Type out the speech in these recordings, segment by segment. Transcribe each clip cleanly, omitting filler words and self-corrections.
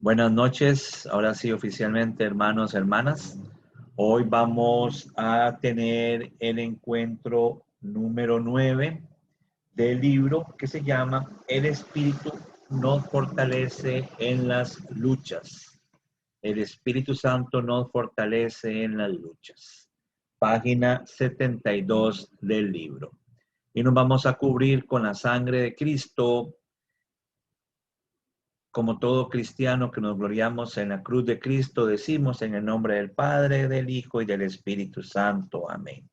Buenas noches, ahora sí oficialmente hermanos, hermanas. Hoy vamos a tener el encuentro número 9 del libro que se llama El Espíritu nos fortalece en las luchas. El Espíritu Santo nos fortalece en las luchas. Página 72 del libro. Y nos vamos a cubrir con la sangre de Cristo. Como todo cristiano que nos gloriamos en la cruz de Cristo, decimos en el nombre del Padre, del Hijo y del Espíritu Santo. Amén.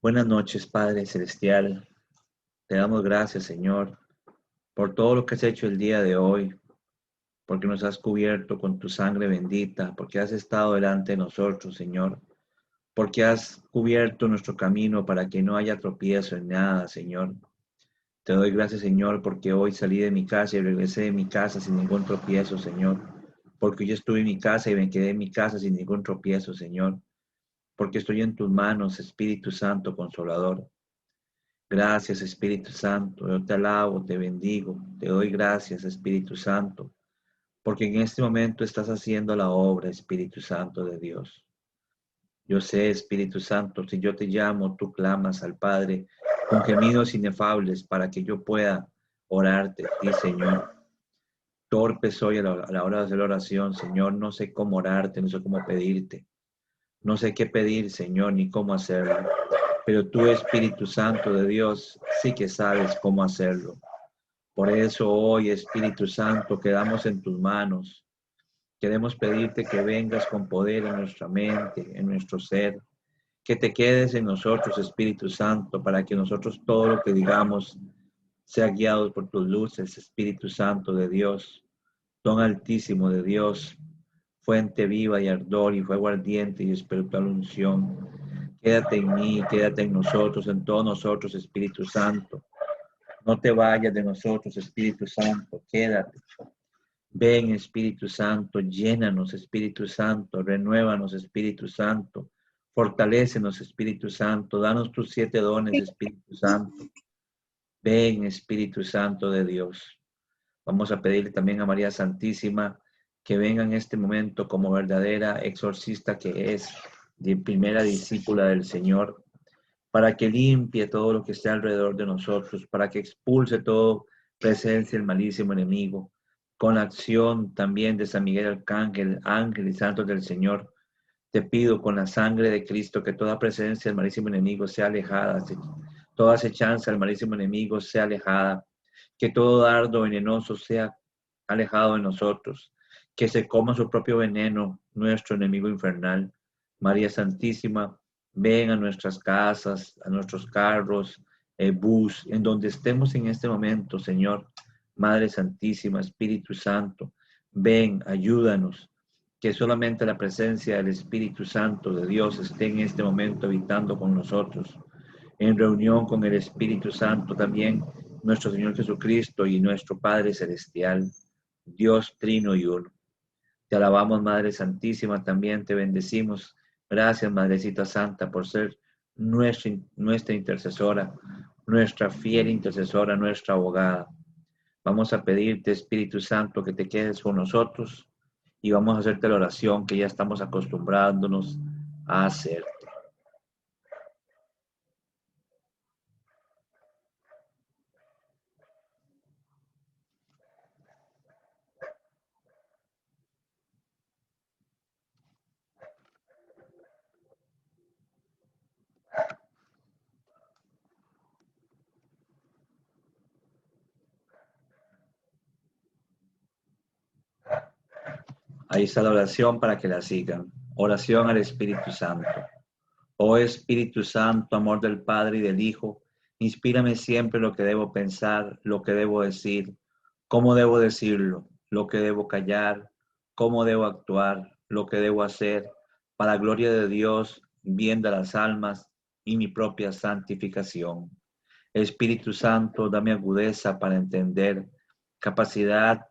Buenas noches, Padre Celestial. Te damos gracias, Señor, por todo lo que has hecho el día de hoy, porque nos has cubierto con tu sangre bendita, porque has estado delante de nosotros, Señor, porque has cubierto nuestro camino para que no haya tropiezo en nada, Señor. Te doy gracias, Señor, porque hoy salí de mi casa y regresé de mi casa sin ningún tropiezo, Señor. Porque yo estuve en mi casa y me quedé en mi casa sin ningún tropiezo, Señor. Porque estoy en tus manos, Espíritu Santo Consolador. Gracias, Espíritu Santo. Yo te alabo, te bendigo. Te doy gracias, Espíritu Santo. Porque en este momento estás haciendo la obra, Espíritu Santo de Dios. Yo sé, Espíritu Santo, si yo te llamo, tú clamas al Padre con gemidos inefables para que yo pueda orarte a ti, Señor. Torpe soy a la hora de hacer la oración, Señor. No sé cómo orarte, no sé cómo pedirte. No sé qué pedir, Señor, ni cómo hacerlo. Pero tú, Espíritu Santo de Dios, sí que sabes cómo hacerlo. Por eso hoy, Espíritu Santo, quedamos en tus manos. Queremos pedirte que vengas con poder en nuestra mente, en nuestro ser. Que te quedes en nosotros, Espíritu Santo, para que nosotros todo lo que digamos sea guiado por tus luces, Espíritu Santo de Dios. Don Altísimo de Dios, fuente viva y ardor y fuego ardiente y espiritual unción. Quédate en mí, quédate en nosotros, en todos nosotros, Espíritu Santo. No te vayas de nosotros, Espíritu Santo, quédate. Ven, Espíritu Santo, llénanos, Espíritu Santo, renuévanos, Espíritu Santo. Fortalécenos, Espíritu Santo. Danos tus 7 dones, Espíritu Santo. Ven, Espíritu Santo de Dios. Vamos a pedirle también a María Santísima que venga en este momento como verdadera exorcista que es, de primera discípula del Señor, para que limpie todo lo que esté alrededor de nosotros, para que expulse todo presencia del malísimo enemigo, con la acción también de San Miguel Arcángel, ángel y santos del Señor. Te pido con la sangre de Cristo que toda presencia del malísimo enemigo sea alejada, toda acechanza del malísimo enemigo sea alejada, que todo dardo venenoso sea alejado de nosotros, que se coma su propio veneno, nuestro enemigo infernal. María Santísima, ven a nuestras casas, a nuestros carros, bus, en donde estemos en este momento, Señor. Madre Santísima, Espíritu Santo, ven, ayúdanos, que solamente la presencia del Espíritu Santo de Dios esté en este momento habitando con nosotros, en reunión con el Espíritu Santo también, nuestro Señor Jesucristo y nuestro Padre Celestial, Dios Trino y Uno. Te alabamos, Madre Santísima, también te bendecimos. Gracias, Madrecita Santa, por ser nuestra intercesora, nuestra fiel intercesora, nuestra abogada. Vamos a pedirte, Espíritu Santo, que te quedes con nosotros y vamos a hacerte la oración que ya estamos acostumbrándonos a hacer. Ahí está la oración para que la sigan. Oración al Espíritu Santo. Oh Espíritu Santo, amor del Padre y del Hijo, inspírame siempre lo que debo pensar, lo que debo decir, cómo debo decirlo, lo que debo callar, cómo debo actuar, lo que debo hacer, para la gloria de Dios, bien de las almas y mi propia santificación. Espíritu Santo, dame agudeza para entender, capacidad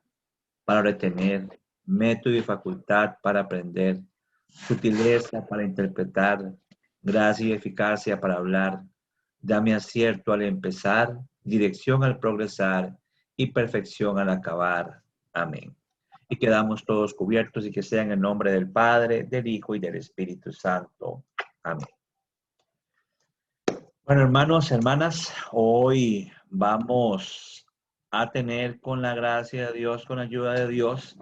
para retener, método y facultad para aprender, sutileza para interpretar, gracia y eficacia para hablar. Dame acierto al empezar, dirección al progresar y perfección al acabar. Amén. Y quedamos todos cubiertos y que sea en el nombre del Padre, del Hijo y del Espíritu Santo. Amén. Bueno, hermanos, hermanas, hoy vamos a tener con la gracia de Dios, con la ayuda de Dios,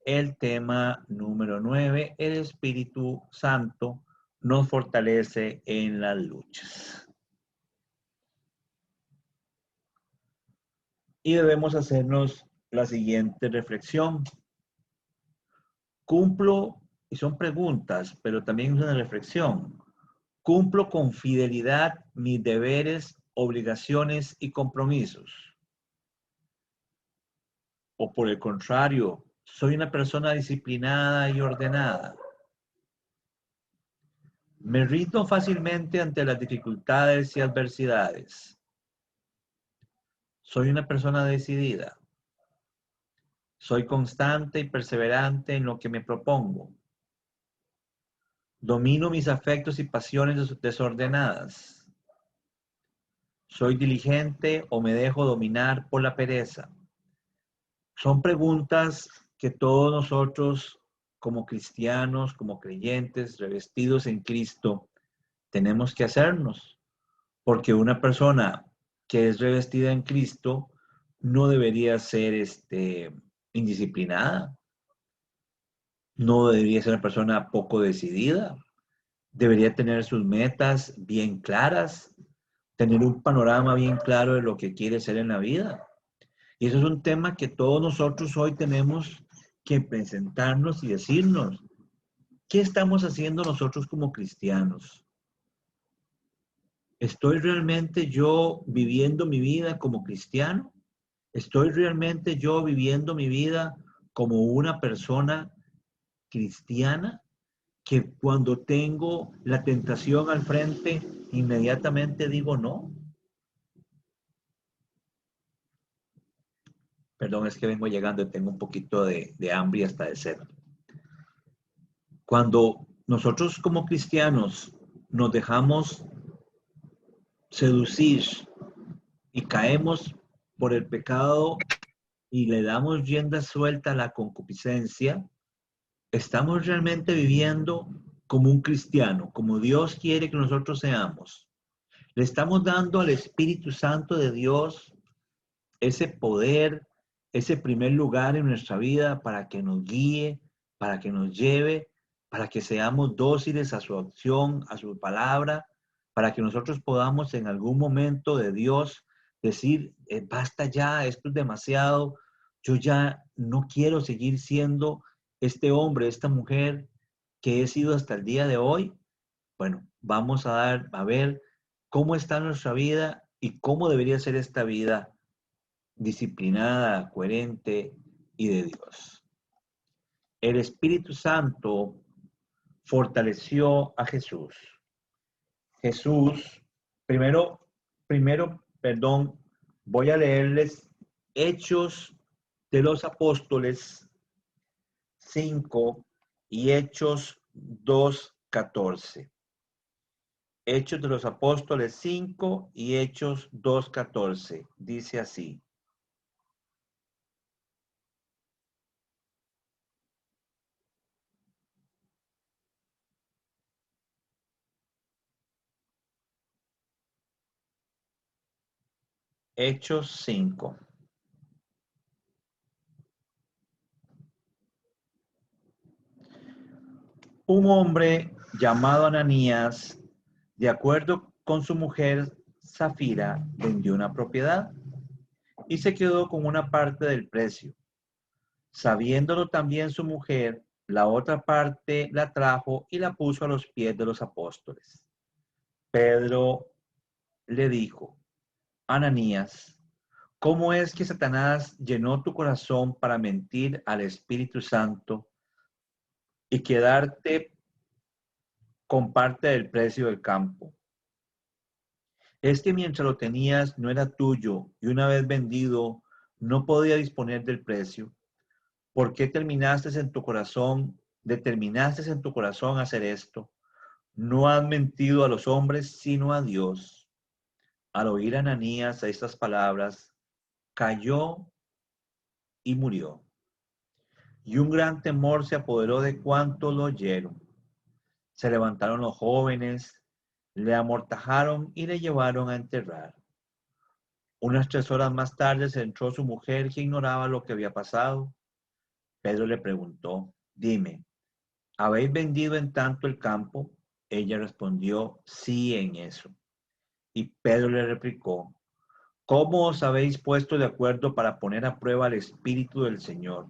el tema número 9, el Espíritu Santo nos fortalece en las luchas. Y debemos hacernos la siguiente reflexión. Cumplo, y son preguntas, pero también es una reflexión. Cumplo con fidelidad mis deberes, obligaciones y compromisos. O por el contrario, soy una persona disciplinada y ordenada. Me rindo fácilmente ante las dificultades y adversidades. Soy una persona decidida. Soy constante y perseverante en lo que me propongo. Domino mis afectos y pasiones desordenadas. Soy diligente o me dejo dominar por la pereza. Son preguntas que todos nosotros como cristianos, como creyentes, revestidos en Cristo, tenemos que hacernos. Porque una persona que es revestida en Cristo no debería ser indisciplinada, no debería ser una persona poco decidida, debería tener sus metas bien claras, tener un panorama bien claro de lo que quiere ser en la vida. Y eso es un tema que todos nosotros hoy tenemos que presentarnos y decirnos, ¿qué estamos haciendo nosotros como cristianos? ¿Estoy realmente yo viviendo mi vida como cristiano? ¿Estoy realmente yo viviendo mi vida como una persona cristiana que cuando tengo la tentación al frente inmediatamente digo no? Perdón, es que vengo llegando y tengo un poquito de hambre y hasta de sed. Cuando nosotros como cristianos nos dejamos seducir y caemos por el pecado y le damos rienda suelta a la concupiscencia, estamos realmente viviendo como un cristiano, como Dios quiere que nosotros seamos. Le estamos dando al Espíritu Santo de Dios ese poder, ese primer lugar en nuestra vida para que nos guíe, para que nos lleve, para que seamos dóciles a su acción, a su palabra, para que nosotros podamos en algún momento de Dios decir, basta ya, esto es demasiado, yo ya no quiero seguir siendo este hombre, esta mujer que he sido hasta el día de hoy. Bueno, vamos a ver cómo está nuestra vida y cómo debería ser esta vida disciplinada, coherente y de Dios. El Espíritu Santo fortaleció a Jesús. Jesús, perdón, voy a leerles Hechos de los Apóstoles 5 y Hechos 2:14. Hechos de los Apóstoles 5 y Hechos 2:14. Dice así. Hechos 5. Un hombre llamado Ananías, de acuerdo con su mujer Zafira, vendió una propiedad y se quedó con una parte del precio. Sabiéndolo también su mujer, la otra parte la trajo y la puso a los pies de los apóstoles. Pedro le dijo, Ananías, ¿cómo es que Satanás llenó tu corazón para mentir al Espíritu Santo y quedarte con parte del precio del campo? Es que mientras lo tenías no era tuyo y una vez vendido no podía disponer del precio. ¿Por qué determinaste en tu corazón hacer esto? No has mentido a los hombres, sino a Dios. Al oír Ananías a estas palabras, cayó y murió. Y un gran temor se apoderó de cuantos lo oyeron. Se levantaron los jóvenes, le amortajaron y le llevaron a enterrar. Unas 3 horas más tarde se entró su mujer, que ignoraba lo que había pasado. Pedro le preguntó: dime, ¿habéis vendido en tanto el campo? Ella respondió: sí, en eso. Y Pedro le replicó: ¿cómo os habéis puesto de acuerdo para poner a prueba al Espíritu del Señor?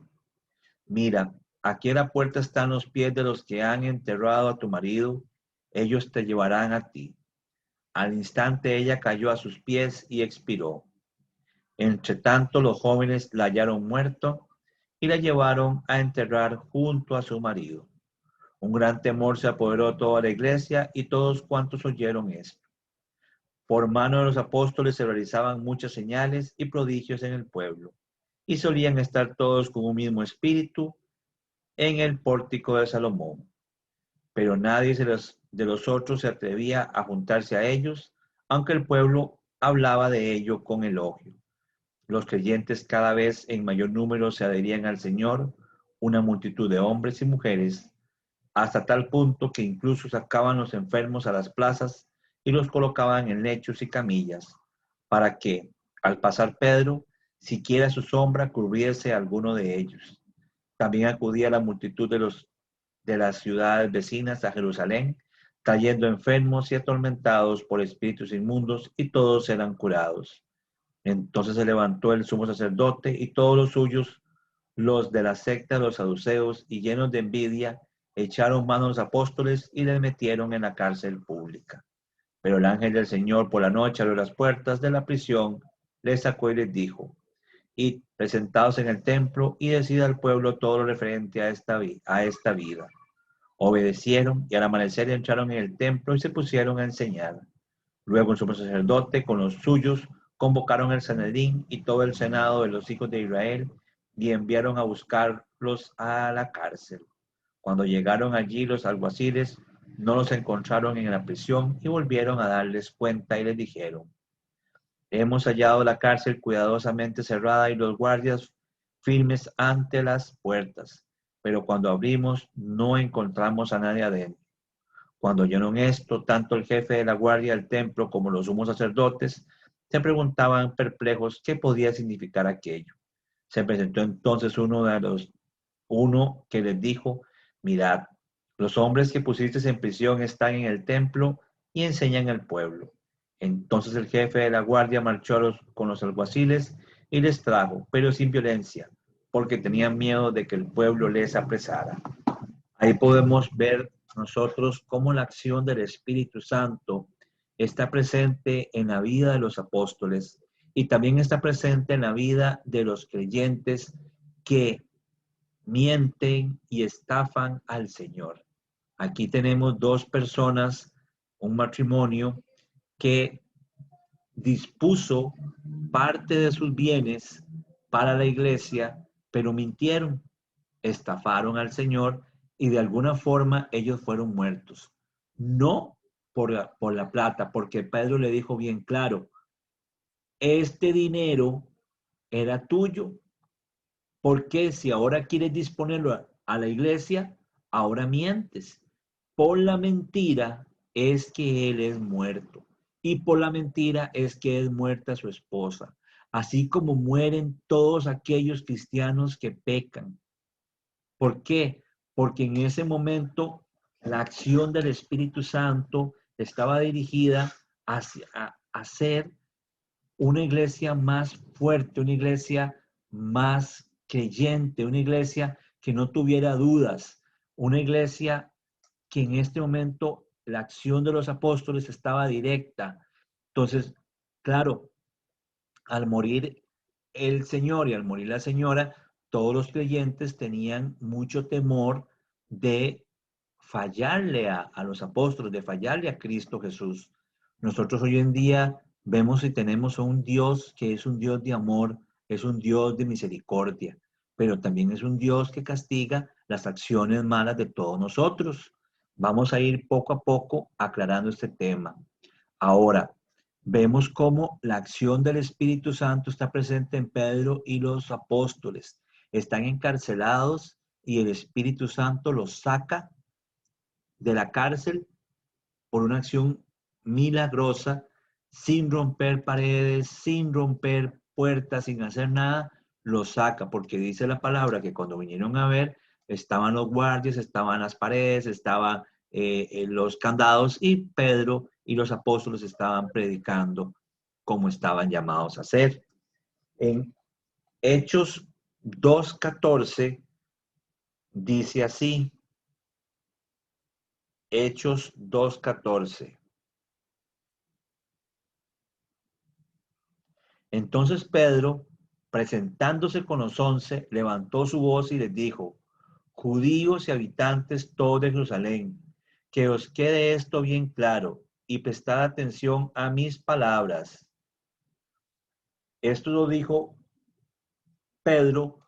Mira, aquí a la puerta están los pies de los que han enterrado a tu marido. Ellos te llevarán a ti. Al instante ella cayó a sus pies y expiró. Entre tanto, los jóvenes la hallaron muerto y la llevaron a enterrar junto a su marido. Un gran temor se apoderó de toda la iglesia y todos cuantos oyeron esto. Por mano de los apóstoles se realizaban muchas señales y prodigios en el pueblo, y solían estar todos con un mismo espíritu en el pórtico de Salomón. Pero nadie de los otros se atrevía a juntarse a ellos, aunque el pueblo hablaba de ello con elogio. Los creyentes cada vez en mayor número se adherían al Señor, una multitud de hombres y mujeres, hasta tal punto que incluso sacaban los enfermos a las plazas y los colocaban en lechos y camillas, para que, al pasar Pedro, siquiera su sombra cubriese a alguno de ellos. También acudía la multitud de las ciudades vecinas a Jerusalén, trayendo enfermos y atormentados por espíritus inmundos, y todos eran curados. Entonces se levantó el sumo sacerdote y todos los suyos, los de la secta de los saduceos, y llenos de envidia, echaron mano a los apóstoles y les metieron en la cárcel pública. Pero el ángel del Señor por la noche abrió las puertas de la prisión, les sacó y les dijo: id, presentaos en el templo y decid al pueblo todo lo referente a esta vida. Obedecieron y al amanecer entraron en el templo y se pusieron a enseñar. Luego el sumo sacerdote con los suyos convocaron el Sanedrín y todo el senado de los hijos de Israel y enviaron a buscarlos a la cárcel. Cuando llegaron allí los alguaciles no los encontraron en la prisión y volvieron a darles cuenta y les dijeron: hemos hallado la cárcel cuidadosamente cerrada y los guardias firmes ante las puertas, pero cuando abrimos no encontramos a nadie adentro. Cuando oyeron esto, tanto el jefe de la guardia del templo como los sumos sacerdotes se preguntaban perplejos qué podía significar aquello. Se presentó entonces uno que les dijo: mirad, los hombres que pusisteis en prisión están en el templo y enseñan al pueblo. Entonces el jefe de la guardia marchó con los alguaciles y les trajo, pero sin violencia, porque tenían miedo de que el pueblo les apresara. Ahí podemos ver nosotros cómo la acción del Espíritu Santo está presente en la vida de los apóstoles y también está presente en la vida de los creyentes que mienten y estafan al Señor. Aquí tenemos dos personas, un matrimonio que dispuso parte de sus bienes para la iglesia, pero mintieron, estafaron al Señor y de alguna forma ellos fueron muertos. No por la plata, porque Pedro le dijo bien claro: este dinero era tuyo. Porque si ahora quieres disponerlo a la iglesia, ahora mientes. Por la mentira es que él es muerto. Y por la mentira es que es muerta su esposa. Así como mueren todos aquellos cristianos que pecan. ¿Por qué? Porque en ese momento la acción del Espíritu Santo estaba dirigida hacia hacer una iglesia más fuerte, una iglesia más creyente, una iglesia que no tuviera dudas, una iglesia que en este momento la acción de los apóstoles estaba directa. Entonces, claro, al morir el Señor y al morir la señora, todos los creyentes tenían mucho temor de fallarle a los apóstoles, de fallarle a Cristo Jesús. Nosotros hoy en día vemos y tenemos a un Dios que es un Dios de amor, es un Dios de misericordia, pero también es un Dios que castiga las acciones malas de todos nosotros. Vamos a ir poco a poco aclarando este tema. Ahora, vemos cómo la acción del Espíritu Santo está presente en Pedro y los apóstoles. están encarcelados y el Espíritu Santo los saca de la cárcel por una acción milagrosa, sin romper paredes, sin romper puertas, sin hacer nada, los saca, porque dice la palabra que cuando vinieron a ver, estaban los guardias, estaban las paredes, estaban los candados, y Pedro y los apóstoles estaban predicando como estaban llamados a hacer. En Hechos 2:14 dice así, Hechos 2:14. Entonces Pedro, presentándose con los 11, levantó su voz y les dijo: judíos y habitantes todos de Jerusalén, que os quede esto bien claro y prestad atención a mis palabras. Esto lo dijo Pedro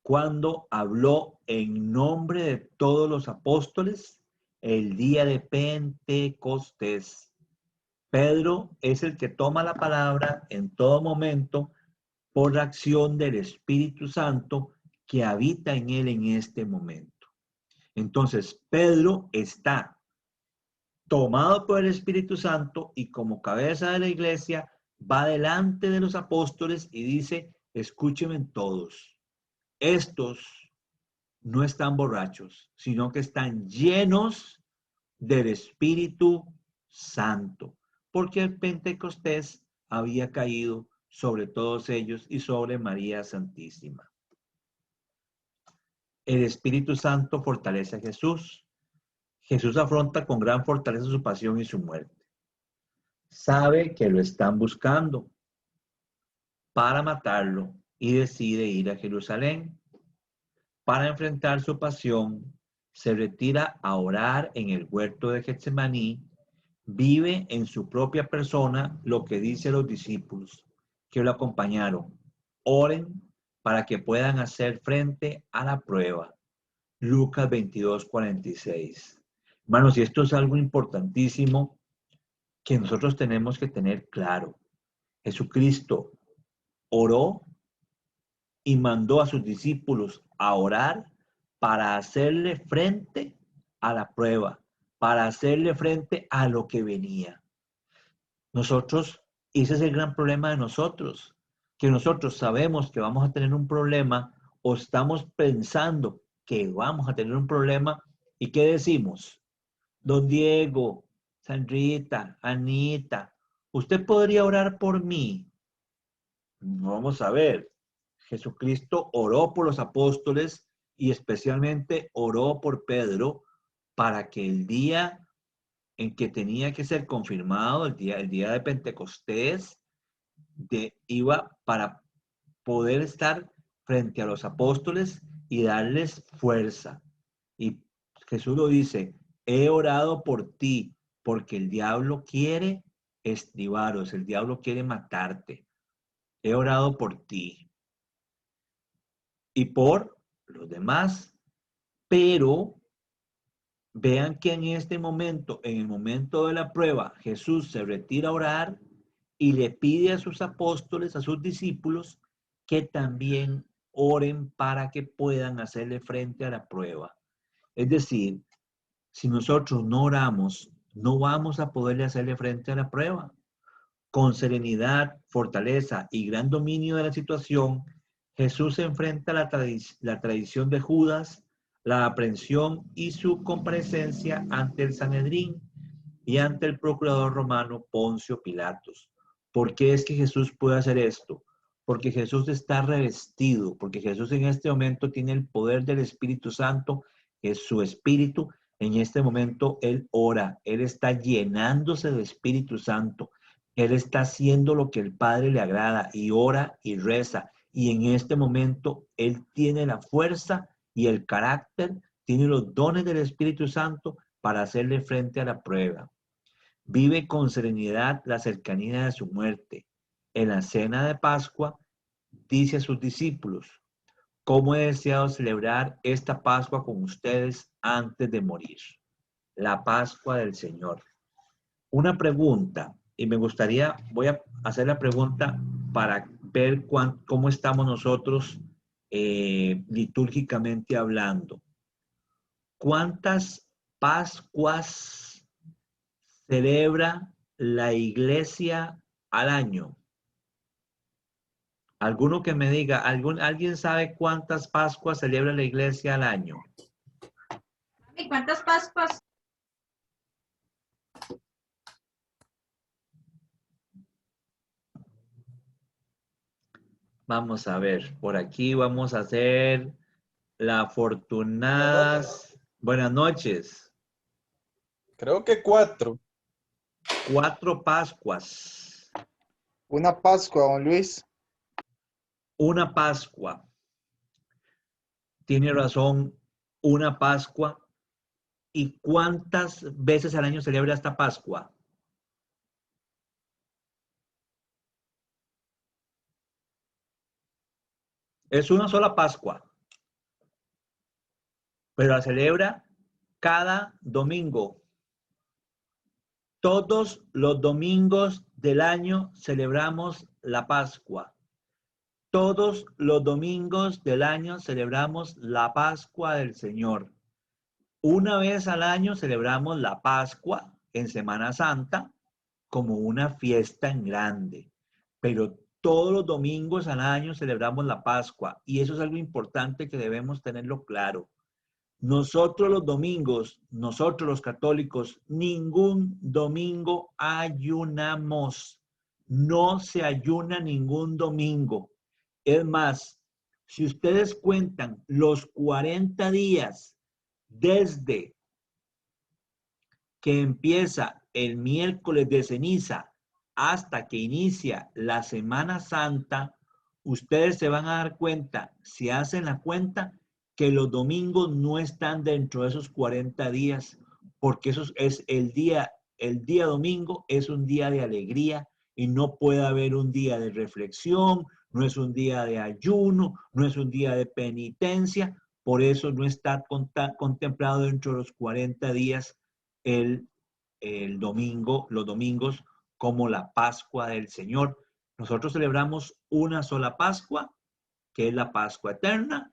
cuando habló en nombre de todos los apóstoles el día de Pentecostés. Pedro es el que toma la palabra en todo momento por la acción del Espíritu Santo que habita en él en este momento. Entonces, Pedro está tomado por el Espíritu Santo y como cabeza de la iglesia va delante de los apóstoles y dice: escúchenme todos, estos no están borrachos, sino que están llenos del Espíritu Santo, porque el Pentecostés había caído sobre todos ellos y sobre María Santísima. El Espíritu Santo fortalece a Jesús. Jesús afronta con gran fortaleza su pasión y su muerte. Sabe que lo están buscando para matarlo y decide ir a Jerusalén. Para enfrentar su pasión, se retira a orar en el huerto de Getsemaní. Vive en su propia persona lo que dice los discípulos que lo acompañaron: oren para que puedan hacer frente a la prueba. Lucas 22:46. Hermanos, y esto es algo importantísimo que nosotros tenemos que tener claro. Jesucristo oró y mandó a sus discípulos a orar para hacerle frente a la prueba, para hacerle frente a lo que venía. Nosotros, ese es el gran problema de nosotros, que nosotros sabemos que vamos a tener un problema o estamos pensando que vamos a tener un problema, y ¿qué decimos? Don Diego, Sandrita, Anita, ¿usted podría orar por mí? Vamos a ver, Jesucristo oró por los apóstoles y especialmente oró por Pedro para que el día en que tenía que ser confirmado, el día de Pentecostés, iba para poder estar frente a los apóstoles y darles fuerza. Y Jesús lo dice: he orado por ti, porque el diablo quiere estribaros, el diablo quiere matarte. He orado por ti y por los demás, pero vean que en este momento, en el momento de la prueba, Jesús se retira a orar y le pide a sus apóstoles, a sus discípulos, que también oren para que puedan hacerle frente a la prueba. Es decir, si nosotros no oramos, no vamos a poderle hacerle frente a la prueba. Con serenidad, fortaleza y gran dominio de la situación, Jesús enfrenta la tradición de Judas, la aprehensión y su comparecencia ante el Sanedrín y ante el procurador romano Poncio Pilatos. ¿Por qué es que Jesús puede hacer esto? Porque Jesús está revestido, porque Jesús en este momento tiene el poder del Espíritu Santo, que es su Espíritu. En este momento Él ora, Él está llenándose del Espíritu Santo. Él está haciendo lo que el Padre le agrada y ora y reza. Y en este momento Él tiene la fuerza y el carácter, tiene los dones del Espíritu Santo para hacerle frente a la prueba. Vive con serenidad la cercanía de su muerte. En la cena de Pascua dice a sus discípulos: ¿cómo he deseado celebrar esta Pascua con ustedes antes de morir? La Pascua del Señor. Una pregunta, y me gustaría, voy a hacer la pregunta para ver cómo estamos nosotros litúrgicamente hablando. ¿Cuántas Pascuas celebra la iglesia al año? ¿Alguno que me diga, alguien sabe cuántas Pascuas celebra la iglesia al año? ¿Y cuántas Pascuas? Vamos a ver, por aquí vamos a hacer la afortunadas. Buenas noches. Creo que 4. 4 Pascuas. Una Pascua, don Luis. Una Pascua. Tiene razón, una Pascua. ¿Y cuántas veces al año celebra esta Pascua? Es una sola Pascua, pero la celebra cada domingo. Todos los domingos del año celebramos la Pascua. Todos los domingos del año celebramos la Pascua del Señor. Una vez al año celebramos la Pascua en Semana Santa como una fiesta en grande, pero todos los domingos al año celebramos la Pascua y eso es algo importante que debemos tenerlo claro. Nosotros los domingos, nosotros los católicos, ningún domingo ayunamos. No se ayuna ningún domingo. Es más, si ustedes cuentan los 40 días desde que empieza el miércoles de ceniza hasta que inicia la Semana Santa, ustedes se van a dar cuenta, si hacen la cuenta, que los domingos no están dentro de esos 40 días, porque eso es el día domingo es un día de alegría y no puede haber un día de reflexión, no es un día de ayuno, no es un día de penitencia, por eso no está contemplado dentro de los 40 días el domingo, los domingos como la Pascua del Señor. Nosotros celebramos una sola Pascua, que es la Pascua eterna,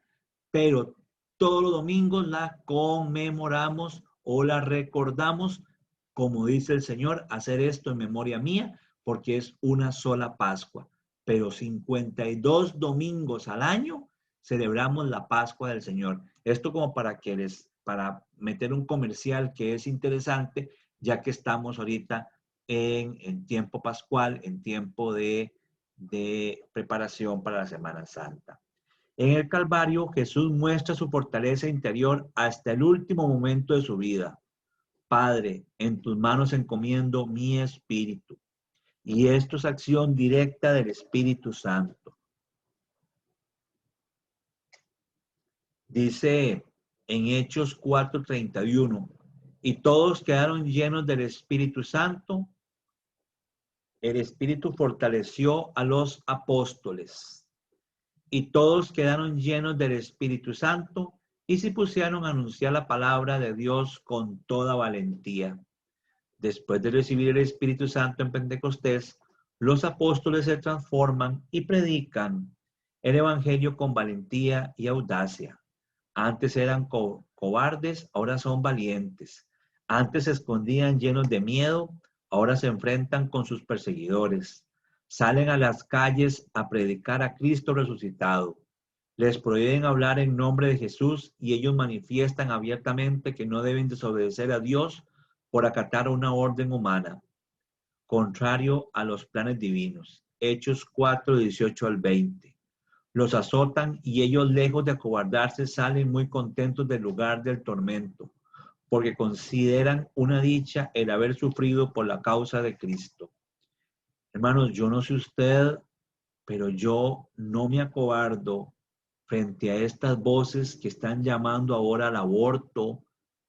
pero todos los domingos la conmemoramos o la recordamos, como dice el Señor, hacer esto en memoria mía, porque es una sola Pascua. Pero 52 domingos al año celebramos la Pascua del Señor. Esto como para meter un comercial que es interesante, ya que estamos ahorita en tiempo pascual, en tiempo de preparación para la Semana Santa. En el Calvario, Jesús muestra su fortaleza interior hasta el último momento de su vida. Padre, en tus manos encomiendo mi espíritu. Y esto es acción directa del Espíritu Santo. Dice en Hechos 4:31, y todos quedaron llenos del Espíritu Santo. El Espíritu fortaleció a los apóstoles. Y todos quedaron llenos del Espíritu Santo y se pusieron a anunciar la palabra de Dios con toda valentía. Después de recibir el Espíritu Santo en Pentecostés, los apóstoles se transforman y predican el Evangelio con valentía y audacia. Antes eran cobardes, ahora son valientes. Antes se escondían llenos de miedo, ahora se enfrentan con sus perseguidores. Salen a las calles a predicar a Cristo resucitado. Les prohíben hablar en nombre de Jesús y ellos manifiestan abiertamente que no deben desobedecer a Dios por acatar una orden humana, contrario a los planes divinos. Hechos 4:18-20. Los azotan y ellos, lejos de acobardarse, salen muy contentos del lugar del tormento, porque consideran una dicha el haber sufrido por la causa de Cristo. Hermanos, yo no sé usted, pero yo no me acobardo frente a estas voces que están llamando ahora al aborto,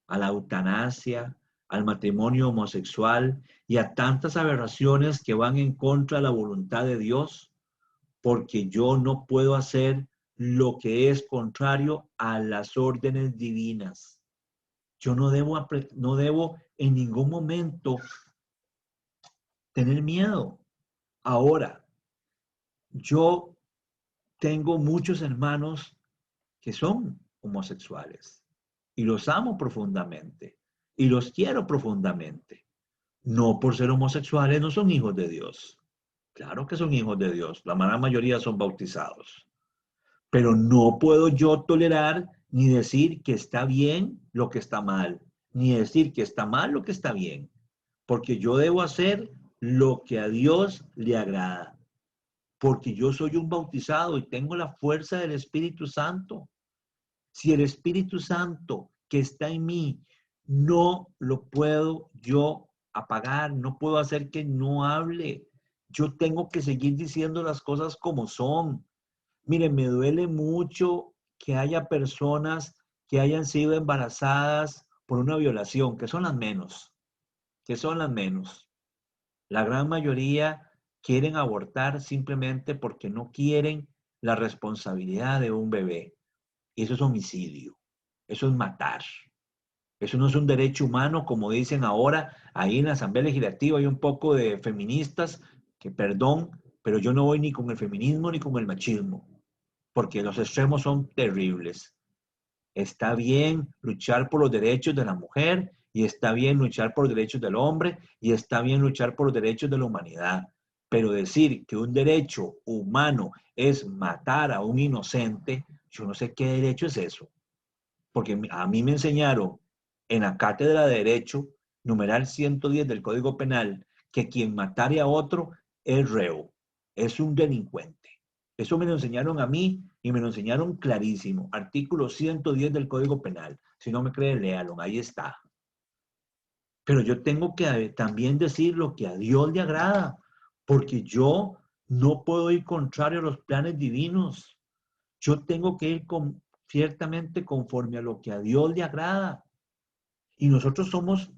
a la eutanasia, al matrimonio homosexual y a tantas aberraciones que van en contra de la voluntad de Dios, porque yo no puedo hacer lo que es contrario a las órdenes divinas. Yo no debo en ningún momento tener miedo. Ahora, yo tengo muchos hermanos que son homosexuales. Y los amo profundamente. Y los quiero profundamente. No por ser homosexuales no son hijos de Dios. Claro que son hijos de Dios. La gran mayoría son bautizados. Pero no puedo yo tolerar ni decir que está bien lo que está mal, ni decir que está mal lo que está bien. Porque yo debo hacer lo que a Dios le agrada. Porque yo soy un bautizado y tengo la fuerza del Espíritu Santo. Si el Espíritu Santo que está en mí no lo puedo yo apagar, no puedo hacer que no hable. Yo tengo que seguir diciendo las cosas como son. Miren, me duele mucho que haya personas que hayan sido embarazadas por una violación, que son las menos, que son las menos. La gran mayoría quieren abortar simplemente porque no quieren la responsabilidad de un bebé. Y eso es homicidio, eso es matar. Eso no es un derecho humano, como dicen ahora. Ahí en la Asamblea Legislativa hay un poco de feministas que, perdón, pero yo no voy ni con el feminismo ni con el machismo, porque los extremos son terribles. Está bien luchar por los derechos de la mujer y está bien luchar por los derechos del hombre y está bien luchar por los derechos de la humanidad. Pero decir que un derecho humano es matar a un inocente, yo no sé qué derecho es eso. Porque a mí me enseñaron en la cátedra de Derecho, numeral 110 del Código Penal, que quien matare a otro es reo, es un delincuente. Eso me lo enseñaron a mí y me lo enseñaron clarísimo. Artículo 110 del Código Penal. Si no me creen, léalo, ahí está. Pero yo tengo que también decir lo que a Dios le agrada, porque yo no puedo ir contrario a los planes divinos. Yo tengo que ir ciertamente conforme a lo que a Dios le agrada. Y nosotros somos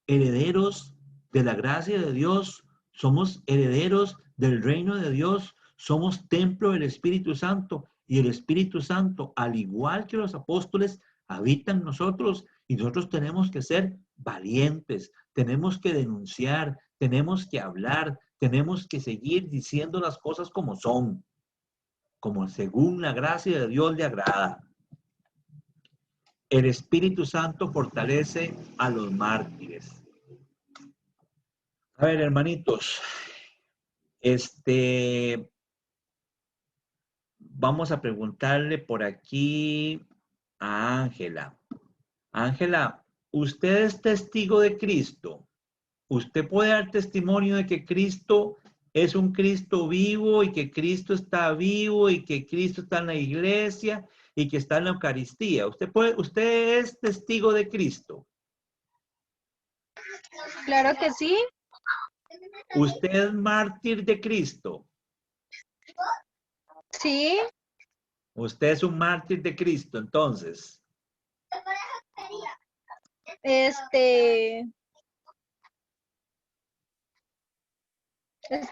herederos de la gracia de Dios, somos herederos del reino de Dios, somos templo del Espíritu Santo y el Espíritu Santo, al igual que los apóstoles, habita en nosotros y nosotros tenemos que ser valientes, tenemos que denunciar, tenemos que hablar, tenemos que seguir diciendo las cosas como son, como según la gracia de Dios le agrada. El Espíritu Santo fortalece a los mártires. A ver, hermanitos, vamos a preguntarle por aquí a Ángela. Ángela, ¿usted es testigo de Cristo? ¿Usted puede dar testimonio de que Cristo es un Cristo vivo y que Cristo está vivo y que Cristo está en la iglesia y que está en la Eucaristía? ¿Usted es testigo de Cristo? Claro que sí. ¿Usted es mártir de Cristo? Sí. Usted es un mártir de Cristo, entonces. Es que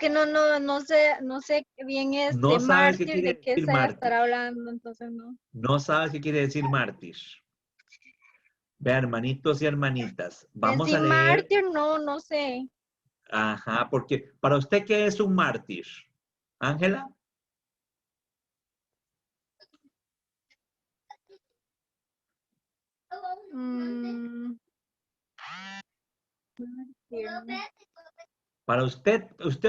no sé bien No sabes qué mártir quiere de qué decir se mártir. estará hablando, entonces no. No sabes qué quiere decir mártir. Vea, hermanitos y hermanitas, vamos a leer. Mártir, no sé. Ajá, porque para usted, ¿qué es un mártir? Ángela. Para usted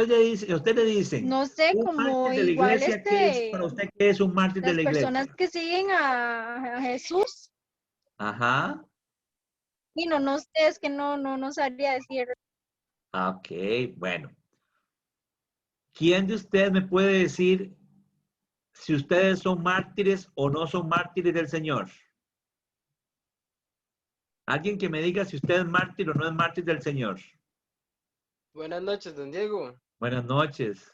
le dicen, No sé, un como mártir de la igual iglesia, ¿qué es para usted? ¿Qué es un mártir de las la iglesia? personas que siguen a Jesús. Ajá. Y no sé, es que no sabría decir. Ok, bueno. ¿Quién de ustedes me puede decir si ustedes son mártires o no son mártires del Señor? Alguien que me diga si usted es mártir o no es mártir del Señor. Buenas noches, don Diego. Buenas noches.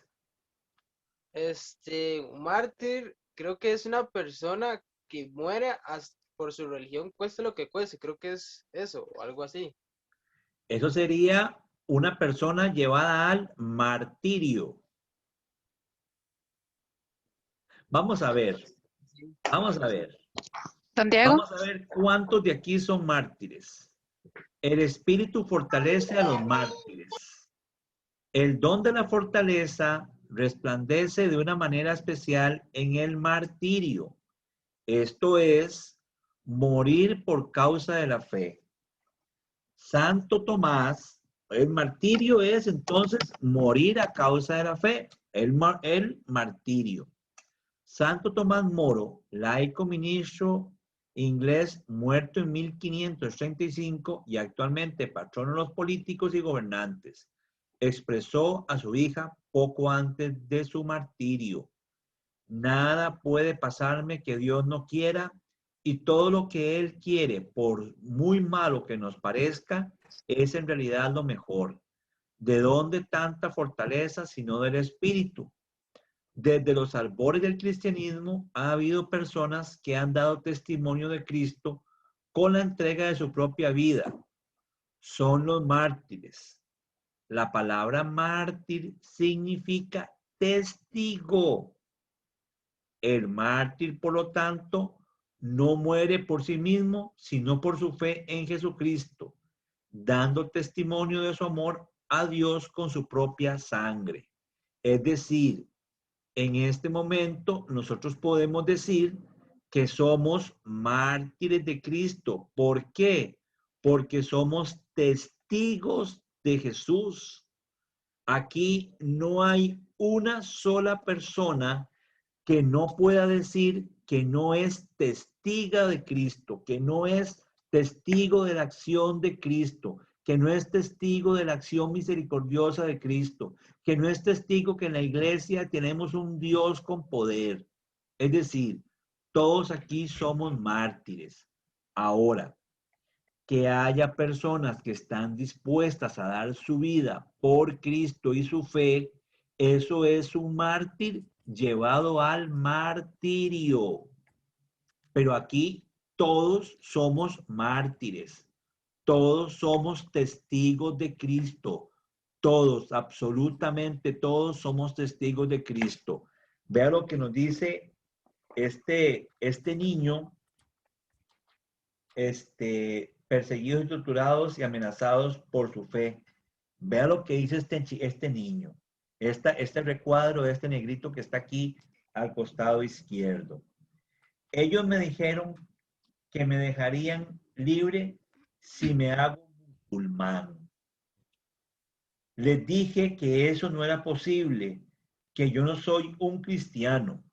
Un mártir creo que es una persona que muere por su religión, cueste lo que cueste. Creo que es eso, o algo así. Eso sería una persona llevada al martirio. Vamos a ver. Vamos a ver. Santiago. Vamos a ver cuántos de aquí son mártires. El Espíritu fortalece a los mártires. El don de la fortaleza resplandece de una manera especial en el martirio. Esto es morir por causa de la fe. Santo Tomás, el martirio es entonces morir a causa de la fe, el martirio. Santo Tomás Moro, laico ministro inglés, muerto en 1535 y actualmente patrono de los políticos y gobernantes, expresó a su hija poco antes de su martirio: nada puede pasarme que Dios no quiera, y todo lo que Él quiere, por muy malo que nos parezca, es en realidad lo mejor. ¿De dónde tanta fortaleza sino del Espíritu? Desde los albores del cristianismo ha habido personas que han dado testimonio de Cristo con la entrega de su propia vida. Son los mártires. La palabra mártir significa testigo. El mártir, por lo tanto, no muere por sí mismo, sino por su fe en Jesucristo, dando testimonio de su amor a Dios con su propia sangre. Es decir, en este momento nosotros podemos decir que somos mártires de Cristo. ¿Por qué? Porque somos testigos de Jesús. Aquí no hay una sola persona que no pueda decir que no es testiga de Cristo, que no es testigo de la acción de Cristo, que no es testigo de la acción misericordiosa de Cristo, que no es testigo que en la iglesia tenemos un Dios con poder. Es decir, todos aquí somos mártires. Ahora, que haya personas que están dispuestas a dar su vida por Cristo y su fe, eso es un mártir llevado al martirio. Pero aquí todos somos mártires, todos somos testigos de Cristo, todos, absolutamente todos somos testigos de Cristo. Vea lo que nos dice este niño, perseguidos y torturados y amenazados por su fe. Vea lo que dice este niño. Este recuadro de este negrito que está aquí al costado izquierdo. Ellos me dijeron que me dejarían libre si me hago musulmán. Les dije que eso no era posible, que yo no soy un cristiano.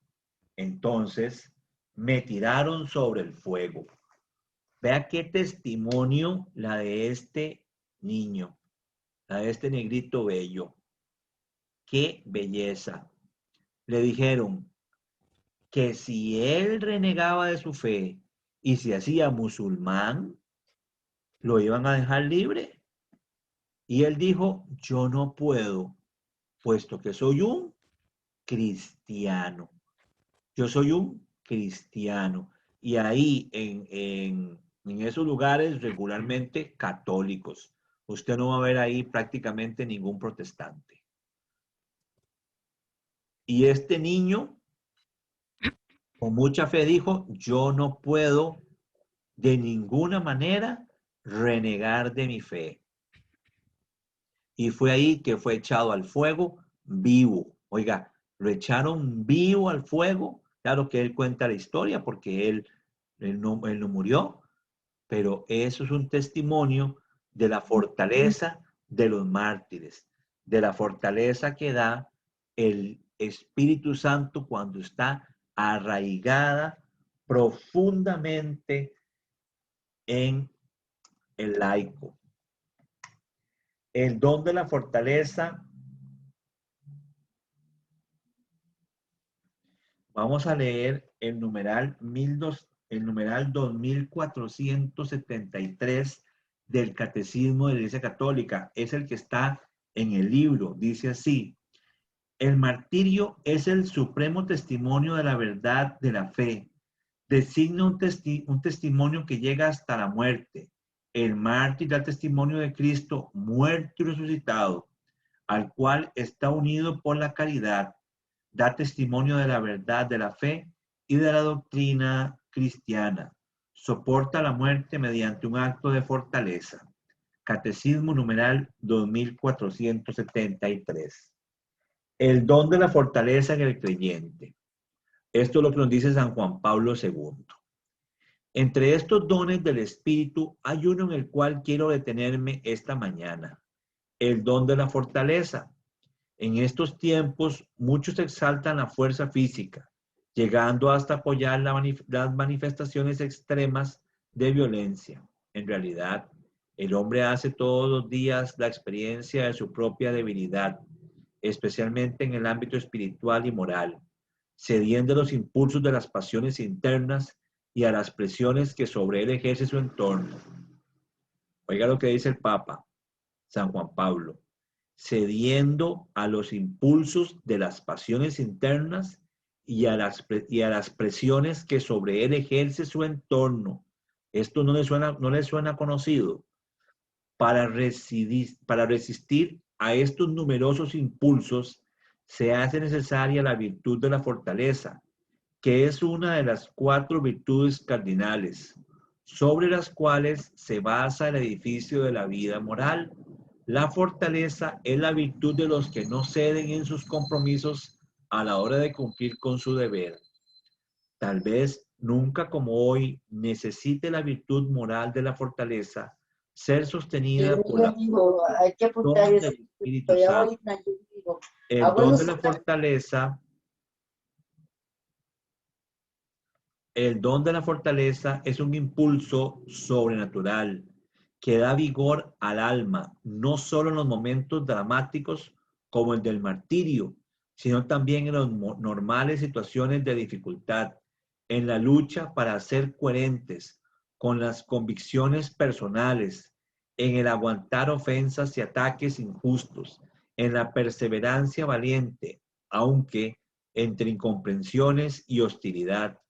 Entonces me tiraron sobre el fuego. Vea qué testimonio la de este niño, la de este negrito bello. Qué belleza. Le dijeron que si él renegaba de su fe y se hacía musulmán, lo iban a dejar libre. Y él dijo, yo no puedo, puesto que soy un cristiano. Yo soy un cristiano. Y ahí en esos lugares regularmente católicos. Usted no va a ver ahí prácticamente ningún protestante. Y este niño, con mucha fe, dijo, yo no puedo de ninguna manera renegar de mi fe. Y fue ahí que fue echado al fuego vivo. Oiga, lo echaron vivo al fuego. Claro que él cuenta la historia porque él no murió, pero eso es un testimonio de la fortaleza de los mártires, de la fortaleza que da el Espíritu Santo cuando está arraigada profundamente en el laico. El don de la fortaleza. Vamos a leer el numeral 2473 del Catecismo de la Iglesia Católica. Es el que está en el libro. Dice así: el martirio es el supremo testimonio de la verdad de la fe. Designa un testimonio que llega hasta la muerte. El mártir da testimonio de Cristo muerto y resucitado, al cual está unido por la caridad. Da testimonio de la verdad de la fe y de la doctrina cristiana. Soporta la muerte mediante un acto de fortaleza. Catecismo numeral 2473. El don de la fortaleza en el creyente. Esto es lo que nos dice San Juan Pablo II. Entre estos dones del Espíritu hay uno en el cual quiero detenerme esta mañana, el don de la fortaleza. En estos tiempos, muchos exaltan la fuerza física, llegando hasta apoyar las manifestaciones extremas de violencia. En realidad, el hombre hace todos los días la experiencia de su propia debilidad, especialmente en el ámbito espiritual y moral, cediendo a los impulsos de las pasiones internas y a las presiones que sobre él ejerce su entorno. Oiga lo que dice el Papa, San Juan Pablo: cediendo a los impulsos de las pasiones internas y a las presiones que sobre él ejerce su entorno. Esto no le suena conocido. Para resistir a estos numerosos impulsos se hace necesaria la virtud de la fortaleza, que es una de las 4 virtudes cardinales, sobre las cuales se basa el edificio de la vida moral. La fortaleza es la virtud de los que no ceden en sus compromisos a la hora de cumplir con su deber. Tal vez nunca como hoy necesite la virtud moral de la fortaleza ser sostenida por la don del Espíritu Santo. El don de la fortaleza, es un impulso sobrenatural que da vigor al alma, no solo en los momentos dramáticos como el del martirio, sino también en las normales situaciones de dificultad, en la lucha para ser coherentes con las convicciones personales, en el aguantar ofensas y ataques injustos, en la perseverancia valiente, aunque entre incomprensiones y hostilidad,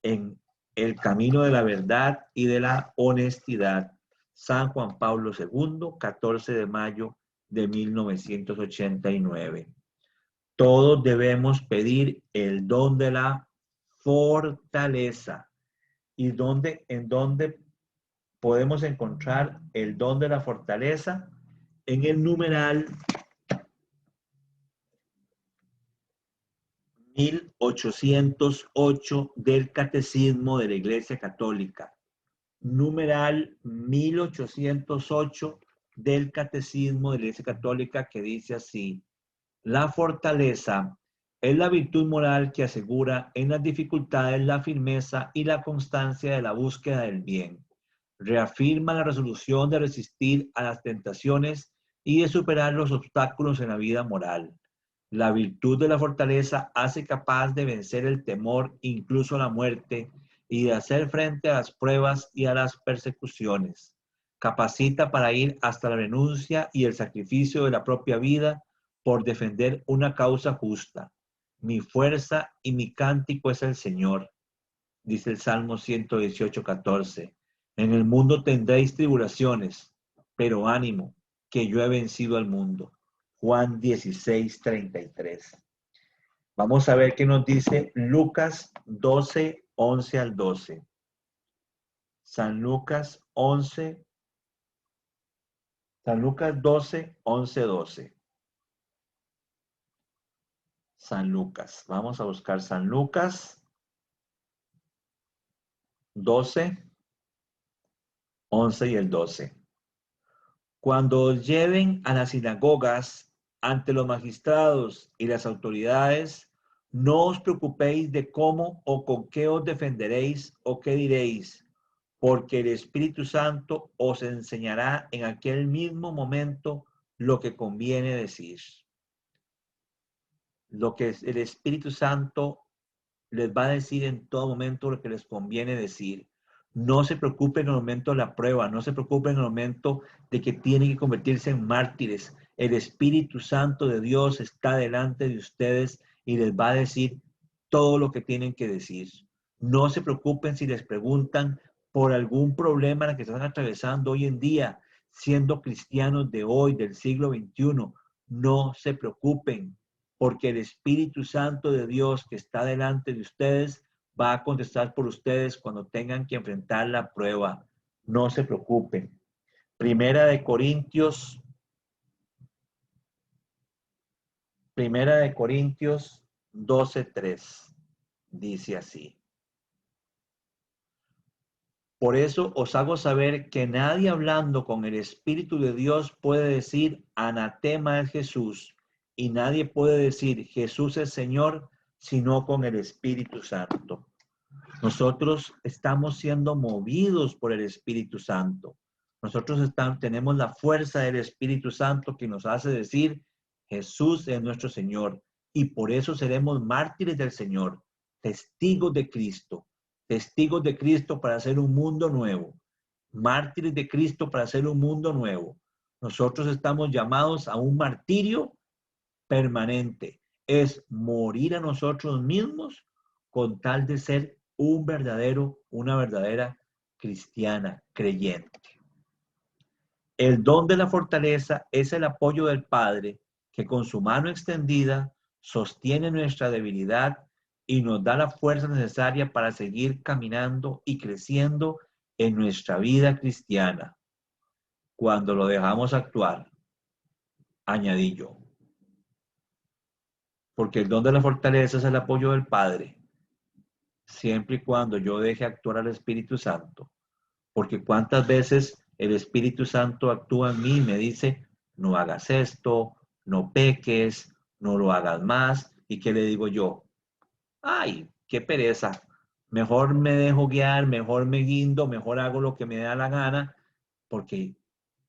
en el camino de la verdad y de la honestidad. San Juan Pablo II, 14 de mayo de 1989. Todos debemos pedir el don de la fortaleza. ¿Y en dónde podemos encontrar el don de la fortaleza? En el numeral 1808 del Catecismo de la Iglesia Católica. Numeral 1808 del Catecismo de la Iglesia Católica, que dice así: la fortaleza es la virtud moral que asegura en las dificultades la firmeza y la constancia de la búsqueda del bien. Reafirma la resolución de resistir a las tentaciones y de superar los obstáculos en la vida moral. La virtud de la fortaleza hace capaz de vencer el temor, incluso la muerte, y de hacer frente a las pruebas y a las persecuciones. Capacita para ir hasta la renuncia y el sacrificio de la propia vida por defender una causa justa. Mi fuerza y mi cántico es el Señor, dice el Salmo 118:14. En el mundo tendréis tribulaciones, pero ánimo, que yo he vencido al mundo. Juan 16:33. Vamos a ver qué nos dice Lucas 12, 11 al 12. San Lucas 12, 11, 12. San Lucas. Vamos a buscar San Lucas 12, 11 y el 12. Cuando os lleven a las sinagogas ante los magistrados y las autoridades, no os preocupéis de cómo o con qué os defenderéis o qué diréis, porque el Espíritu Santo os enseñará en aquel mismo momento lo que conviene decir. Lo que el Espíritu Santo les va a decir en todo momento lo que les conviene decir. No se preocupen en el momento de la prueba, no se preocupen en el momento de que tienen que convertirse en mártires. El Espíritu Santo de Dios está delante de ustedes y les va a decir todo lo que tienen que decir. No se preocupen si les preguntan por algún problema en el que están atravesando hoy en día, siendo cristianos de hoy, del siglo XXI. No se preocupen, porque el Espíritu Santo de Dios que está delante de ustedes va a contestar por ustedes cuando tengan que enfrentar la prueba. No se preocupen. Primera de Corintios 12:3. dice así. Por eso os hago saber que nadie hablando con el Espíritu de Dios puede decir anatema es Jesús, y nadie puede decir Jesús es Señor, sino con el Espíritu Santo. Nosotros estamos siendo movidos por el Espíritu Santo. Nosotros tenemos la fuerza del Espíritu Santo que nos hace decir Jesús es nuestro Señor, y por eso seremos mártires del Señor, testigos de Cristo. Testigos de Cristo para hacer un mundo nuevo. Mártires de Cristo para hacer un mundo nuevo. Nosotros estamos llamados a un martirio permanente. Es morir a nosotros mismos con tal de ser una verdadera cristiana, creyente. El don de la fortaleza es el apoyo del Padre que con su mano extendida sostiene nuestra debilidad y nos da la fuerza necesaria para seguir caminando y creciendo en nuestra vida cristiana. Cuando lo dejamos actuar, añadí yo. Porque el don de la fortaleza es el apoyo del Padre, siempre y cuando yo deje actuar al Espíritu Santo. Porque cuántas veces el Espíritu Santo actúa en mí y me dice, no hagas esto, no peques, no lo hagas más. ¿Y qué le digo yo? Ay, qué pereza. Mejor me dejo guiar, mejor me guindo, mejor hago lo que me da la gana, porque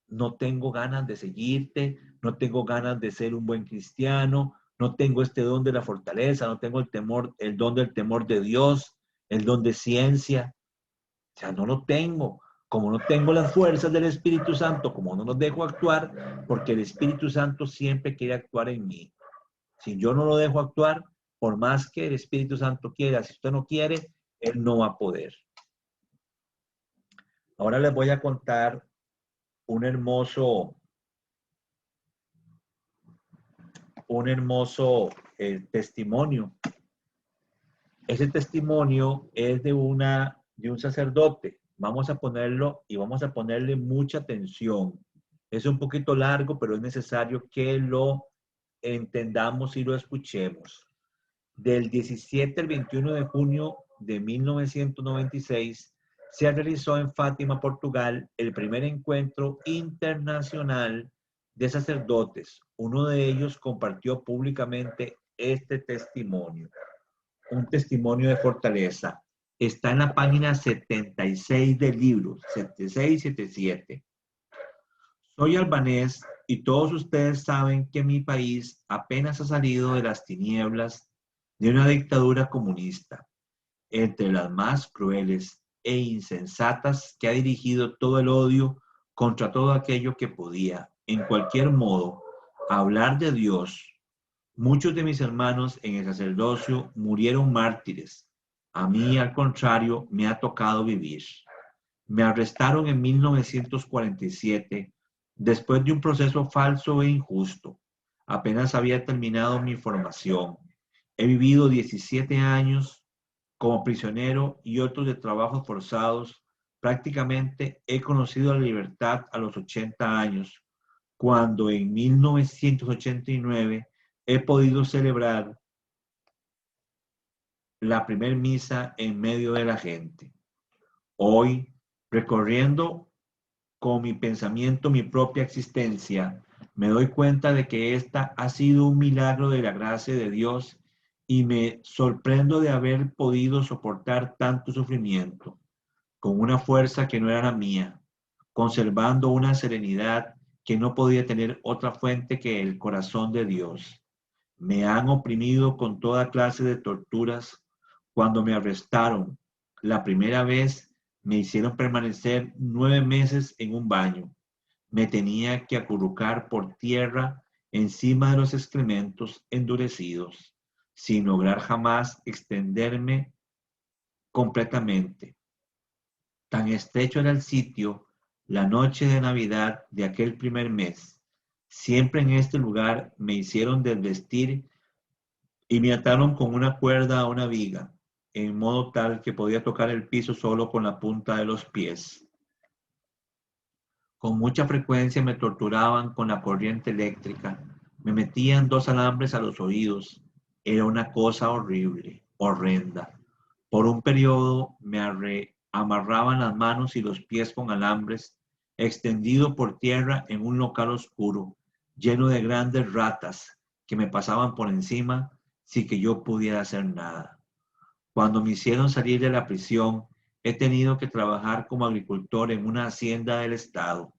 no tengo ganas de seguirte, no tengo ganas de ser un buen cristiano, no tengo este don de la fortaleza, no tengo el don del temor de Dios, el don de ciencia. O sea, no lo tengo. Como no tengo las fuerzas del Espíritu Santo, como no los dejo actuar, porque el Espíritu Santo siempre quiere actuar en mí. Si yo no lo dejo actuar, por más que el Espíritu Santo quiera, si usted no quiere, Él no va a poder. Ahora les voy a contar un hermoso testimonio. Ese testimonio es de un sacerdote. Vamos a ponerlo y vamos a ponerle mucha atención. Es un poquito largo, pero es necesario que lo entendamos y lo escuchemos. Del 17 al 21 de junio de 1996 se realizó en Fátima, Portugal, el primer encuentro internacional de sacerdotes. Uno de ellos compartió públicamente este testimonio, un testimonio de fortaleza. Está en la página 76 del libro, 76-77. Soy albanés y todos ustedes saben que mi país apenas ha salido de las tinieblas de una dictadura comunista, entre las más crueles e insensatas que ha dirigido todo el odio contra todo aquello que podía, en cualquier modo, hablar de Dios. Muchos de mis hermanos en el sacerdocio murieron mártires. A mí, al contrario, me ha tocado vivir. Me arrestaron en 1947 después de un proceso falso e injusto. Apenas había terminado mi formación. He vivido 17 años como prisionero y otros de trabajos forzados. Prácticamente he conocido la libertad a los 80 años, cuando en 1989 he podido celebrar la primer misa en medio de la gente. Hoy, recorriendo con mi pensamiento mi propia existencia, me doy cuenta de que esta ha sido un milagro de la gracia de Dios y me sorprendo de haber podido soportar tanto sufrimiento, con una fuerza que no era la mía, conservando una serenidad que no podía tener otra fuente que el corazón de Dios. Me han oprimido con toda clase de torturas. Cuando me arrestaron la primera vez, me hicieron permanecer 9 meses en un baño. Me tenía que acurrucar por tierra encima de los excrementos endurecidos, sin lograr jamás extenderme completamente. Tan estrecho era el sitio, la noche de Navidad de aquel primer mes. Siempre en este lugar me hicieron desvestir y me ataron con una cuerda a una viga, en modo tal que podía tocar el piso solo con la punta de los pies. Con mucha frecuencia me torturaban con la corriente eléctrica. Me metían 2 alambres a los oídos. Era una cosa horrible. horrenda. Por un periodo me amarraban las manos y los pies con alambres, extendido por tierra en un local oscuro, lleno de grandes ratas que me pasaban por encima sin que yo pudiera hacer nada. Cuando me hicieron salir de la prisión, he tenido que trabajar como agricultor en una hacienda del estado.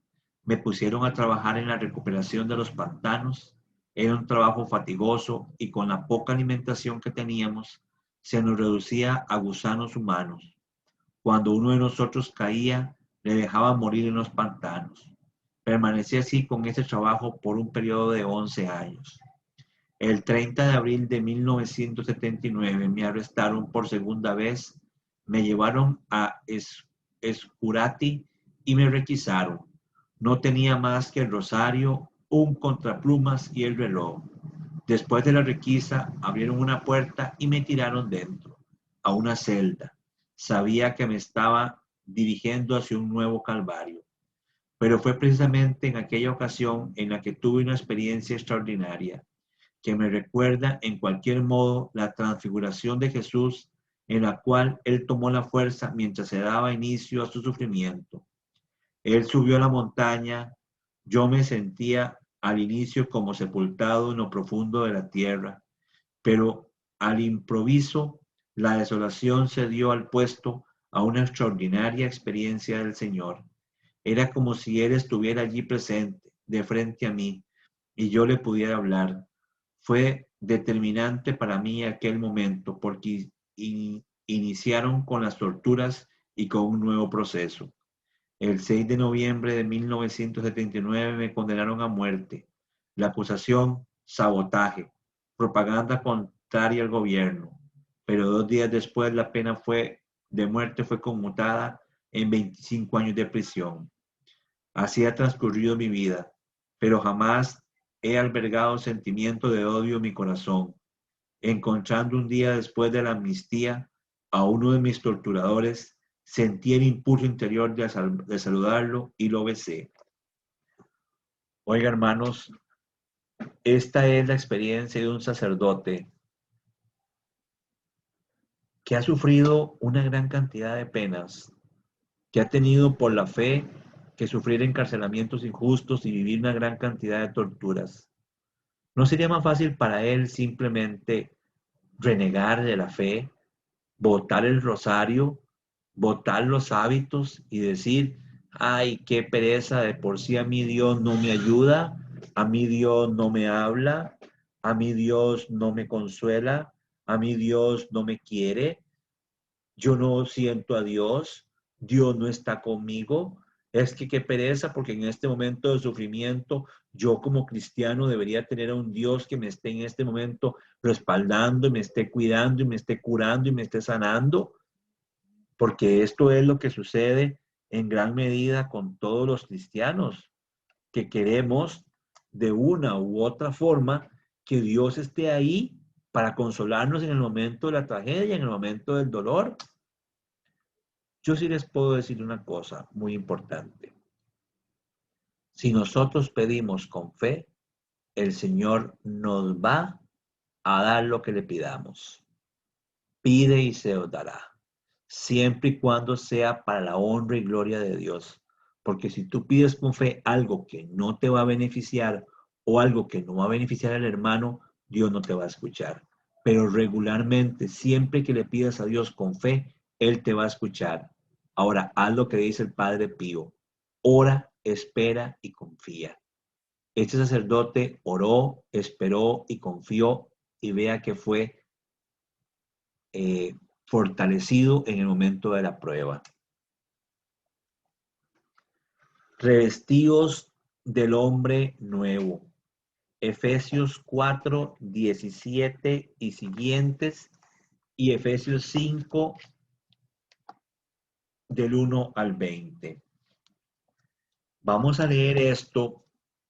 Me pusieron a trabajar en la recuperación de los pantanos. Era un trabajo fatigoso y con la poca alimentación que teníamos, se nos reducía a gusanos humanos. Cuando uno de nosotros caía, le dejaba morir en los pantanos. Permanecí así con ese trabajo por un periodo de 11 años. El 30 de abril de 1979 me arrestaron por segunda vez, me llevaron a Escurati y me requisaron. No tenía más que el rosario, un contraplumas y el reloj. Después de la requisa, abrieron una puerta y me tiraron dentro, a una celda. Sabía que me estaba dirigiendo hacia un nuevo calvario. Pero fue precisamente en aquella ocasión en la que tuve una experiencia extraordinaria, que me recuerda en cualquier modo la transfiguración de Jesús, en la cual Él tomó la fuerza mientras se daba inicio a su sufrimiento. Él subió a la montaña, yo me sentía al inicio como sepultado en lo profundo de la tierra, pero al improviso la desolación se dio al puesto a una extraordinaria experiencia del Señor. Era como si Él estuviera allí presente, de frente a mí, y yo le pudiera hablar. Fue determinante para mí aquel momento porque iniciaron con las torturas y con un nuevo proceso. El 6 de noviembre de 1979 me condenaron a muerte. La acusación, sabotaje, propaganda contraria al gobierno. Pero 2 días después la pena de muerte fue conmutada en 25 años de prisión. Así ha transcurrido mi vida, pero jamás he albergado sentimiento de odio en mi corazón. Encontrando un día después de la amnistía a uno de mis torturadores, sentí el impulso interior de saludarlo y lo besé. Oiga, hermanos, esta es la experiencia de un sacerdote que ha sufrido una gran cantidad de penas, que ha tenido por la fe que sufrir encarcelamientos injustos y vivir una gran cantidad de torturas. ¿No sería más fácil para él simplemente renegar de la fe, botar el rosario, botar los hábitos y decir, ay, qué pereza, de por sí a mí Dios no me ayuda, a mí Dios no me habla, a mí Dios no me consuela, a mí Dios no me quiere, yo no siento a Dios, Dios no está conmigo? Es que qué pereza, porque en este momento de sufrimiento, yo como cristiano debería tener a un Dios que me esté en este momento respaldando, y me esté cuidando, y me esté curando, y me esté sanando, porque esto es lo que sucede en gran medida con todos los cristianos, que queremos de una u otra forma que Dios esté ahí para consolarnos en el momento de la tragedia, en el momento del dolor. Yo sí les puedo decir una cosa muy importante. Si nosotros pedimos con fe, el Señor nos va a dar lo que le pidamos. Pide y se os dará, siempre y cuando sea para la honra y gloria de Dios. Porque si tú pides con fe algo que no te va a beneficiar o algo que no va a beneficiar al hermano, Dios no te va a escuchar. Pero regularmente, siempre que le pidas a Dios con fe, Él te va a escuchar. Ahora, haz lo que dice el Padre Pío. Ora, espera y confía. Este sacerdote oró, esperó y confió, y vea que fue fortalecido en el momento de la prueba. Revestidos del hombre nuevo. Efesios 4, 17 y siguientes, y Efesios 5, del 1 al 20. Vamos a leer esto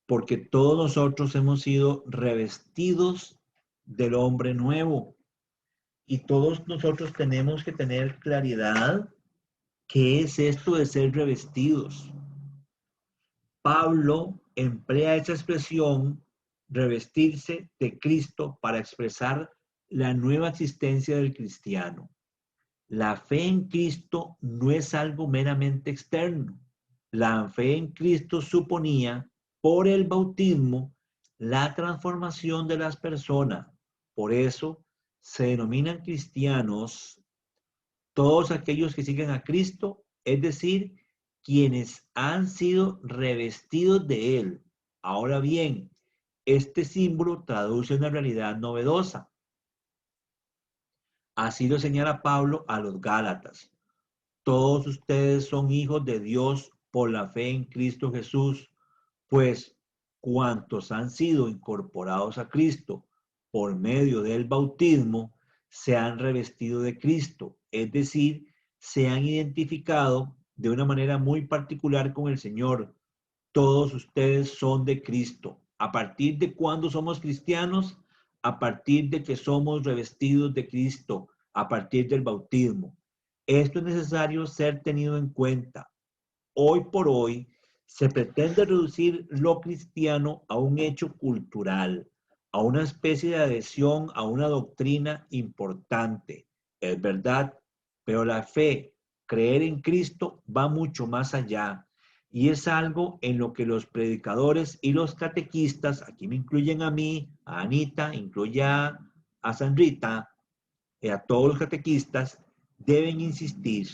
porque todos nosotros hemos sido revestidos del hombre nuevo. Y todos nosotros tenemos que tener claridad qué es esto de ser revestidos. Pablo emplea esa expresión, revestirse de Cristo, para expresar la nueva existencia del cristiano. La fe en Cristo no es algo meramente externo. La fe en Cristo suponía, por el bautismo, la transformación de las personas. Por eso se denominan cristianos todos aquellos que siguen a Cristo, es decir, quienes han sido revestidos de Él. Ahora bien, este símbolo traduce una realidad novedosa. Así lo señala Pablo a los Gálatas. Todos ustedes son hijos de Dios por la fe en Cristo Jesús, pues cuantos han sido incorporados a Cristo por medio del bautismo, se han revestido de Cristo, es decir, se han identificado de una manera muy particular con el Señor. Todos ustedes son de Cristo. ¿A partir de cuándo somos cristianos? A partir de que somos revestidos de Cristo, a partir del bautismo. Esto es necesario ser tenido en cuenta. Hoy por hoy se pretende reducir lo cristiano a un hecho cultural, a una especie de adhesión a una doctrina importante. Es verdad, pero la fe, creer en Cristo, va mucho más allá. Y es algo en lo que los predicadores y los catequistas, aquí me incluyen a mí, a Anita, incluye a Sandrita, y a todos los catequistas, deben insistir.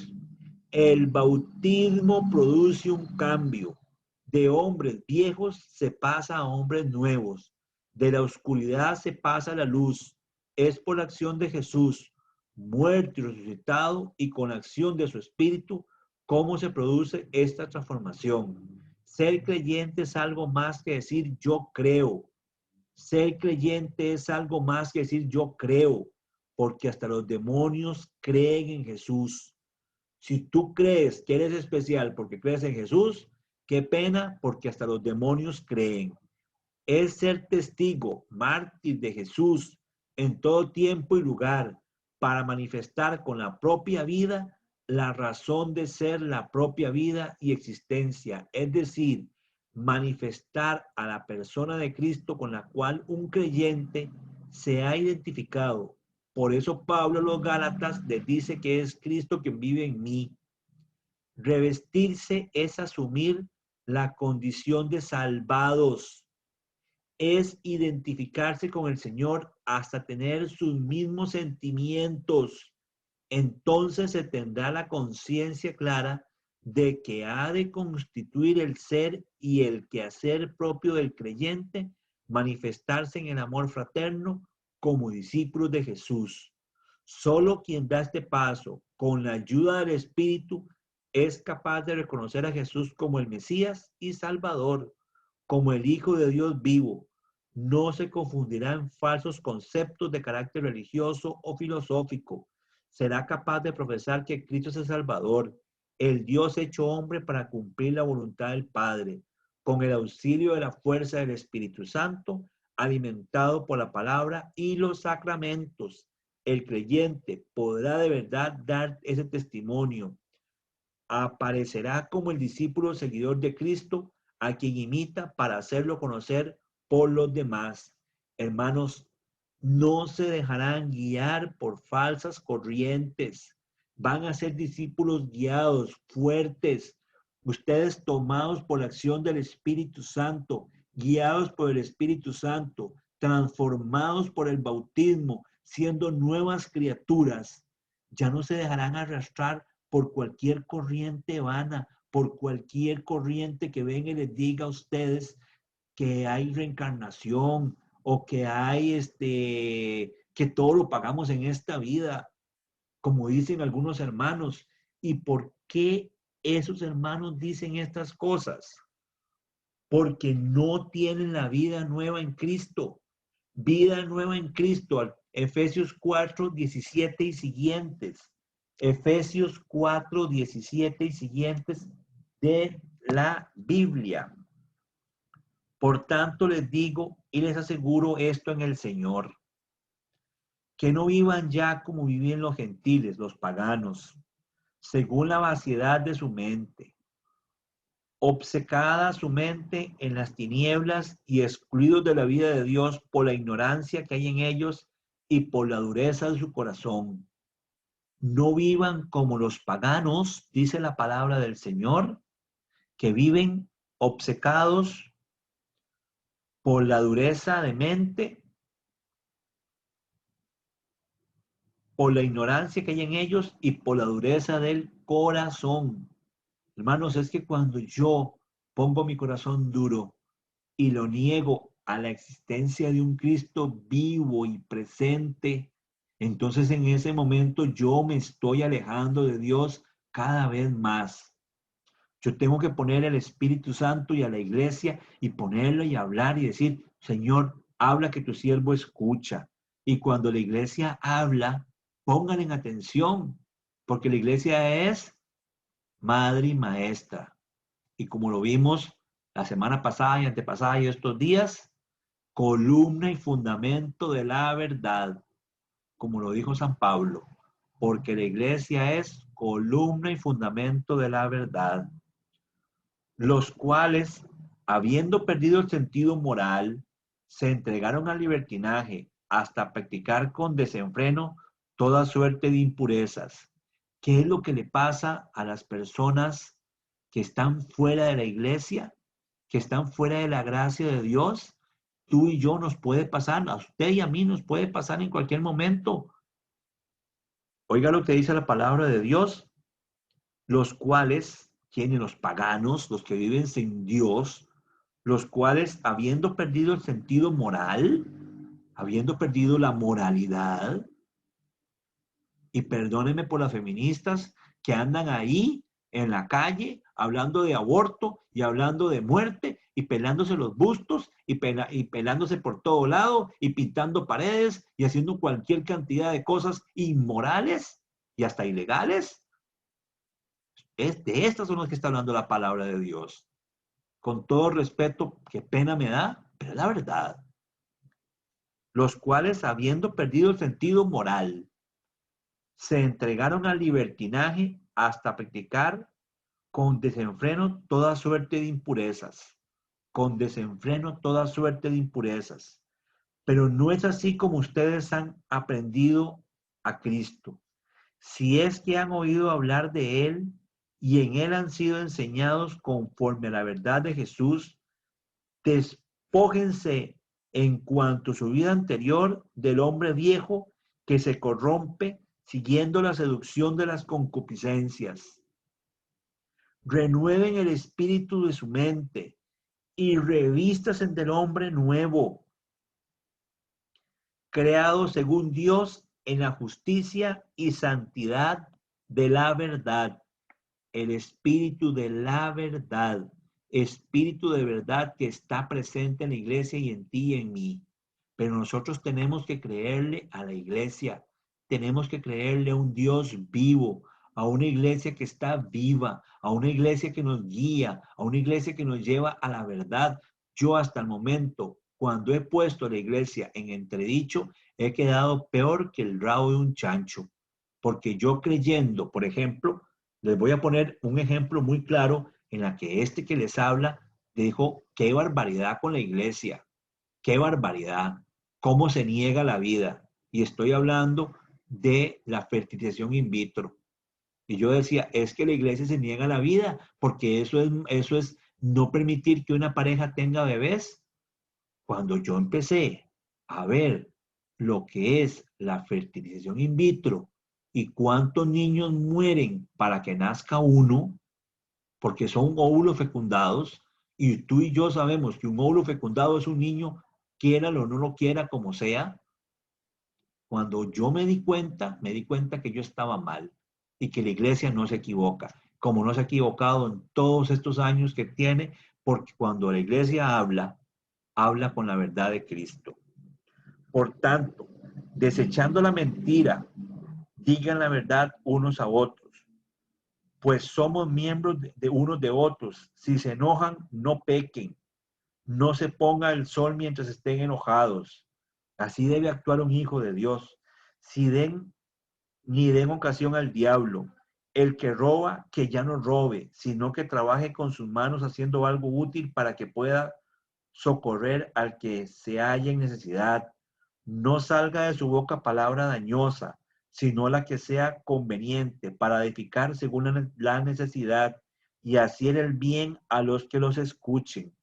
El bautismo produce un cambio. De hombres viejos se pasa a hombres nuevos. De la oscuridad se pasa a la luz. Es por la acción de Jesús, muerto y resucitado, y con la acción de su Espíritu, cómo se produce esta transformación. Ser creyente es algo más que decir yo creo. Ser creyente es algo más que decir yo creo, porque hasta los demonios creen en Jesús. Si tú crees que eres especial porque crees en Jesús, qué pena, porque hasta los demonios creen. Es ser testigo, mártir de Jesús en todo tiempo y lugar, para manifestar con la propia vida la razón de ser la propia vida y existencia. Es decir, manifestar a la persona de Cristo con la cual un creyente se ha identificado. Por eso Pablo a los Gálatas les dice que es Cristo quien vive en mí. Revestirse es asumir la condición de salvados, es identificarse con el Señor hasta tener sus mismos sentimientos. Entonces se tendrá la conciencia clara de que ha de constituir el ser y el quehacer propio del creyente, manifestarse en el amor fraterno como discípulos de Jesús. Solo quien da este paso con la ayuda del Espíritu es capaz de reconocer a Jesús como el Mesías y Salvador, como el Hijo de Dios vivo. No se confundirá en falsos conceptos de carácter religioso o filosófico. Será capaz de profesar que Cristo es el Salvador, el Dios hecho hombre para cumplir la voluntad del Padre, con el auxilio de la fuerza del Espíritu Santo, alimentado por la palabra y los sacramentos. El creyente podrá de verdad dar ese testimonio. Aparecerá como el discípulo seguidor de Cristo, a quien imita para hacerlo conocer por los demás. Hermanos, no se dejarán guiar por falsas corrientes. Van a ser discípulos guiados, fuertes. Ustedes tomados por la acción del Espíritu Santo, guiados por el Espíritu Santo, transformados por el bautismo, siendo nuevas criaturas. Ya no se dejarán arrastrar por cualquier corriente vana, por cualquier corriente que venga y les diga a ustedes que hay reencarnación o que hay que todo lo pagamos en esta vida, como dicen algunos hermanos. ¿Y por qué esos hermanos dicen estas cosas? Porque no tienen la vida nueva en Cristo. Vida nueva en Cristo. Efesios 4, 17 y siguientes. Efesios 4, 17 y siguientes de la Biblia. Por tanto les digo y les aseguro esto en el Señor, que no vivan ya como vivían los gentiles, los paganos, según la vaciedad de su mente, obcecada su mente en las tinieblas y excluidos de la vida de Dios por la ignorancia que hay en ellos y por la dureza de su corazón. No vivan como los paganos, dice la palabra del Señor, que viven obcecados por la dureza de mente, por la ignorancia que hay en ellos y por la dureza del corazón. Hermanos, es que cuando yo pongo mi corazón duro y lo niego a la existencia de un Cristo vivo y presente, entonces en ese momento yo me estoy alejando de Dios cada vez más. Yo tengo que poner el Espíritu Santo y a la iglesia y ponerlo y hablar y decir, Señor, habla que tu siervo escucha. Y cuando la iglesia habla, pongan en atención, porque la iglesia es madre y maestra. Y como lo vimos la semana pasada y antepasada y estos días, columna y fundamento de la verdad, como lo dijo San Pablo, porque la iglesia es columna y fundamento de la verdad, los cuales, habiendo perdido el sentido moral, se entregaron al libertinaje hasta practicar con desenfreno toda suerte de impurezas. ¿Qué es lo que le pasa a las personas que están fuera de la iglesia, que están fuera de la gracia de Dios? Tú y yo nos puede pasar, a usted y a mí nos puede pasar en cualquier momento. Oiga lo que dice la palabra de Dios, los cuales tienen los paganos, los que viven sin Dios, los cuales, habiendo perdido el sentido moral, habiendo perdido la moralidad, y perdónenme por las feministas que andan ahí en la calle hablando de aborto y hablando de muerte y pelándose los bustos y pelándose por todo lado y pintando paredes y haciendo cualquier cantidad de cosas inmorales y hasta ilegales. De estas son las que está hablando la palabra de Dios. Con todo respeto, qué pena me da, pero es la verdad. Los cuales, habiendo perdido el sentido moral, se entregaron al libertinaje hasta practicar con desenfreno toda suerte de impurezas. Con desenfreno toda suerte de impurezas. Pero no es así como ustedes han aprendido a Cristo. Si es que han oído hablar de Él y en Él han sido enseñados conforme a la verdad de Jesús, despójense en cuanto a su vida anterior del hombre viejo que se corrompe siguiendo la seducción de las concupiscencias. Renueven el espíritu de su mente y revístanse del hombre nuevo, creado según Dios en la justicia y santidad de la verdad. El espíritu de la verdad, espíritu de verdad que está presente en la iglesia y en ti y en mí. Pero nosotros tenemos que creerle a la iglesia, tenemos que creerle a un Dios vivo, a una iglesia que está viva, a una iglesia que nos guía, a una iglesia que nos lleva a la verdad. Yo hasta el momento, cuando he puesto la iglesia en entredicho, he quedado peor que el rabo de un chancho, porque yo creyendo, por ejemplo, les voy a poner un ejemplo muy claro en la que este que les habla dijo, qué barbaridad con la iglesia, qué barbaridad, cómo se niega la vida. Y estoy hablando de la fertilización in vitro. Y yo decía, es que la iglesia se niega la vida, porque eso es no permitir que una pareja tenga bebés. Cuando yo empecé a ver lo que es la fertilización in vitro y cuántos niños mueren para que nazca uno, porque son óvulos fecundados, y tú y yo sabemos que un óvulo fecundado es un niño, quiéralo o no lo quiera, como sea. Cuando yo me di cuenta que yo estaba mal y que la iglesia no se equivoca, como no se ha equivocado en todos estos años que tiene, porque cuando la iglesia habla con la verdad de Cristo. Por tanto, desechando la mentira, digan la verdad unos a otros, pues somos miembros de unos de otros. Si se enojan, no pequen. No se ponga el sol mientras estén enojados. Así debe actuar un hijo de Dios. Ni den ocasión al diablo. El que roba, que ya no robe, sino que trabaje con sus manos haciendo algo útil para que pueda socorrer al que se halla en necesidad. No salga de su boca palabra dañosa, sino la que sea conveniente para edificar según la necesidad y hacer el bien a los que los escuchen.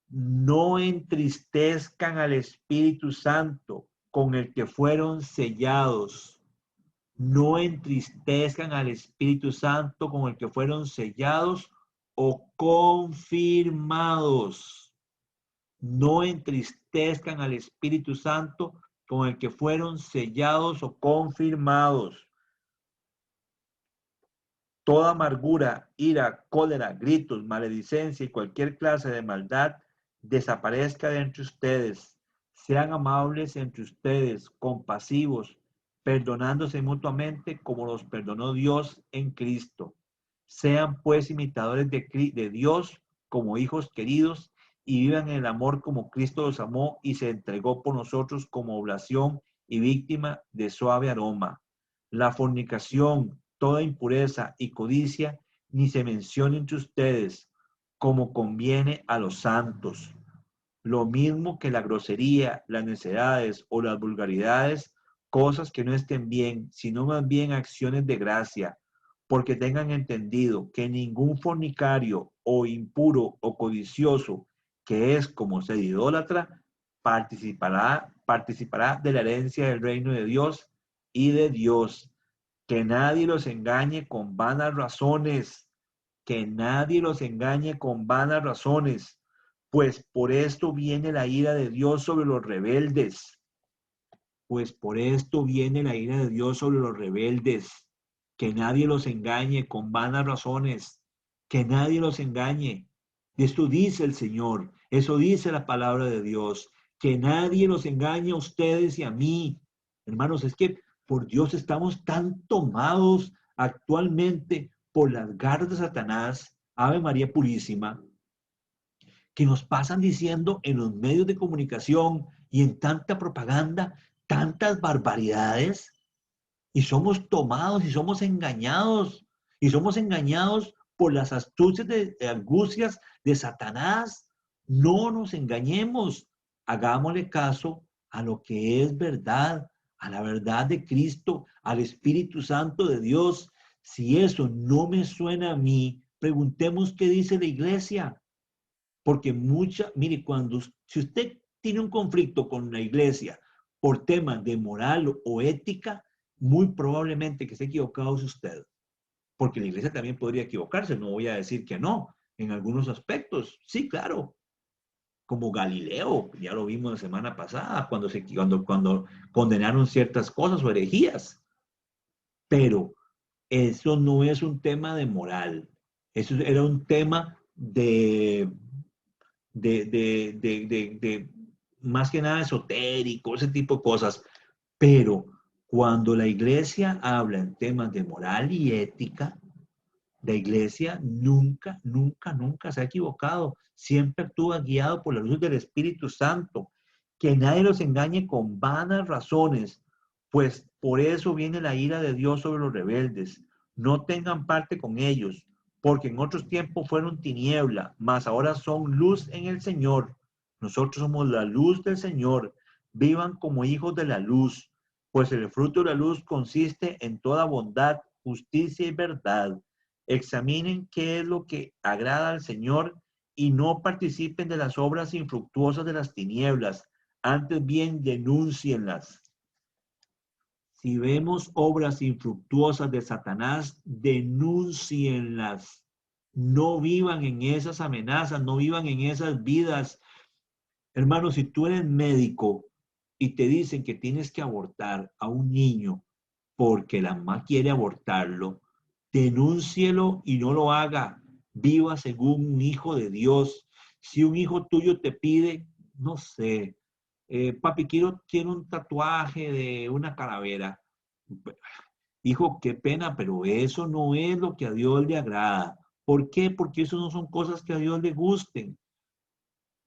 No entristezcan al Espíritu Santo con el que fueron sellados. No entristezcan al Espíritu Santo con el que fueron sellados o confirmados. No entristezcan al Espíritu Santo con el que fueron sellados o confirmados. Toda amargura, ira, cólera, gritos, maledicencia y cualquier clase de maldad desaparezca de entre ustedes. Sean amables entre ustedes, compasivos, perdonándose mutuamente como los perdonó Dios en Cristo. Sean pues imitadores de Dios como hijos queridos y vivan en el amor como Cristo los amó y se entregó por nosotros como oblación y víctima de suave aroma. La fornicación, toda impureza y codicia, ni se mencione entre ustedes, como conviene a los santos. Lo mismo que la grosería, las necedades o las vulgaridades, cosas que no estén bien, sino más bien acciones de gracia, porque tengan entendido que ningún fornicario o impuro o codicioso, que es como se idólatra, participará de la herencia del reino de Dios y de Dios. Que nadie los engañe con vanas razones, que nadie los engañe con vanas razones, pues por esto viene la ira de Dios sobre los rebeldes. Pues por esto viene la ira de Dios sobre los rebeldes. Que nadie los engañe con vanas razones, que nadie los engañe. Esto dice el Señor, eso dice la palabra de Dios, que nadie los engañe a ustedes y a mí. Hermanos, es que por Dios estamos tan tomados actualmente por las garras de Satanás, Ave María Purísima, que nos pasan diciendo en los medios de comunicación y en tanta propaganda tantas barbaridades, y somos tomados y somos engañados por las astucias de argucias de Satanás. No nos engañemos, hagámosle caso a lo que es verdad, a la verdad de Cristo, al Espíritu Santo de Dios. Si eso no me suena a mí, preguntemos qué dice la iglesia. Porque mire, si usted tiene un conflicto con la iglesia por temas de moral o ética, muy probablemente que esté equivocado es usted. Porque la iglesia también podría equivocarse, no voy a decir que no, en algunos aspectos, sí, claro. Como Galileo, ya lo vimos la semana pasada, cuando condenaron ciertas cosas o herejías. Pero eso no es un tema de moral, eso era un tema de más que nada esotérico, ese tipo de cosas. Pero cuando la iglesia habla en temas de moral y ética, la iglesia nunca, nunca, nunca se ha equivocado. Siempre actúa guiado por la luz del Espíritu Santo. Que nadie los engañe con vanas razones, pues por eso viene la ira de Dios sobre los rebeldes. No tengan parte con ellos, porque en otros tiempos fueron tiniebla, mas ahora son luz en el Señor. Nosotros somos la luz del Señor. Vivan como hijos de la luz, pues el fruto de la luz consiste en toda bondad, justicia y verdad. Examinen qué es lo que agrada al Señor y no participen de las obras infructuosas de las tinieblas, antes bien denúncienlas. Si vemos obras infructuosas de Satanás, denúncienlas. No vivan en esas amenazas, no vivan en esas vidas. Hermano, si tú eres médico y te dicen que tienes que abortar a un niño porque la mamá quiere abortarlo, denúncielo y no lo haga. Viva según un hijo de Dios. Si un hijo tuyo te pide, no sé, papi, quiero un tatuaje de una calavera. Hijo, qué pena, pero eso no es lo que a Dios le agrada. ¿Por qué? Porque eso no son cosas que a Dios le gusten.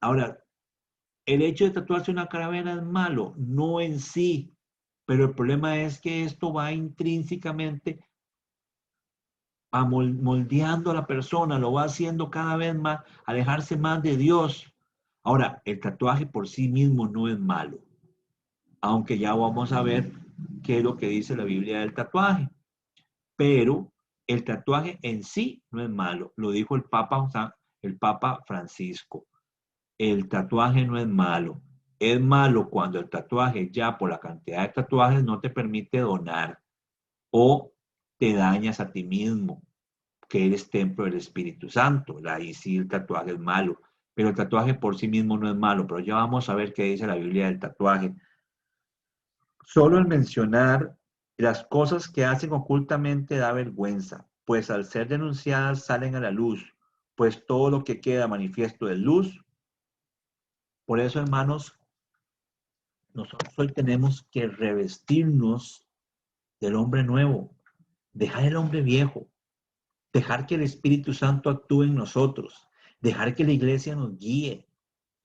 Ahora, el hecho de tatuarse una calavera es malo, no en sí, pero el problema es que esto va intrínsecamente moldeando a la persona, lo va haciendo cada vez más, alejarse más de Dios. Ahora, el tatuaje por sí mismo no es malo. aunque ya vamos a ver qué es lo que dice la Biblia del tatuaje. Pero el tatuaje en sí no es malo, lo dijo el Papa Francisco. El tatuaje no es malo. Es malo cuando el tatuaje ya por la cantidad de tatuajes no te permite donar o te dañas a ti mismo, que eres templo del Espíritu Santo. Ahí sí el tatuaje es malo, pero el tatuaje por sí mismo no es malo. Pero ya vamos a ver qué dice la Biblia del tatuaje. Solo el mencionar las cosas que hacen ocultamente da vergüenza, pues al ser denunciadas salen a la luz, pues todo lo que queda manifiesto es luz. Por eso, hermanos, nosotros hoy tenemos que revestirnos del hombre nuevo, dejar el hombre viejo, dejar que el Espíritu Santo actúe en nosotros, dejar que la iglesia nos guíe.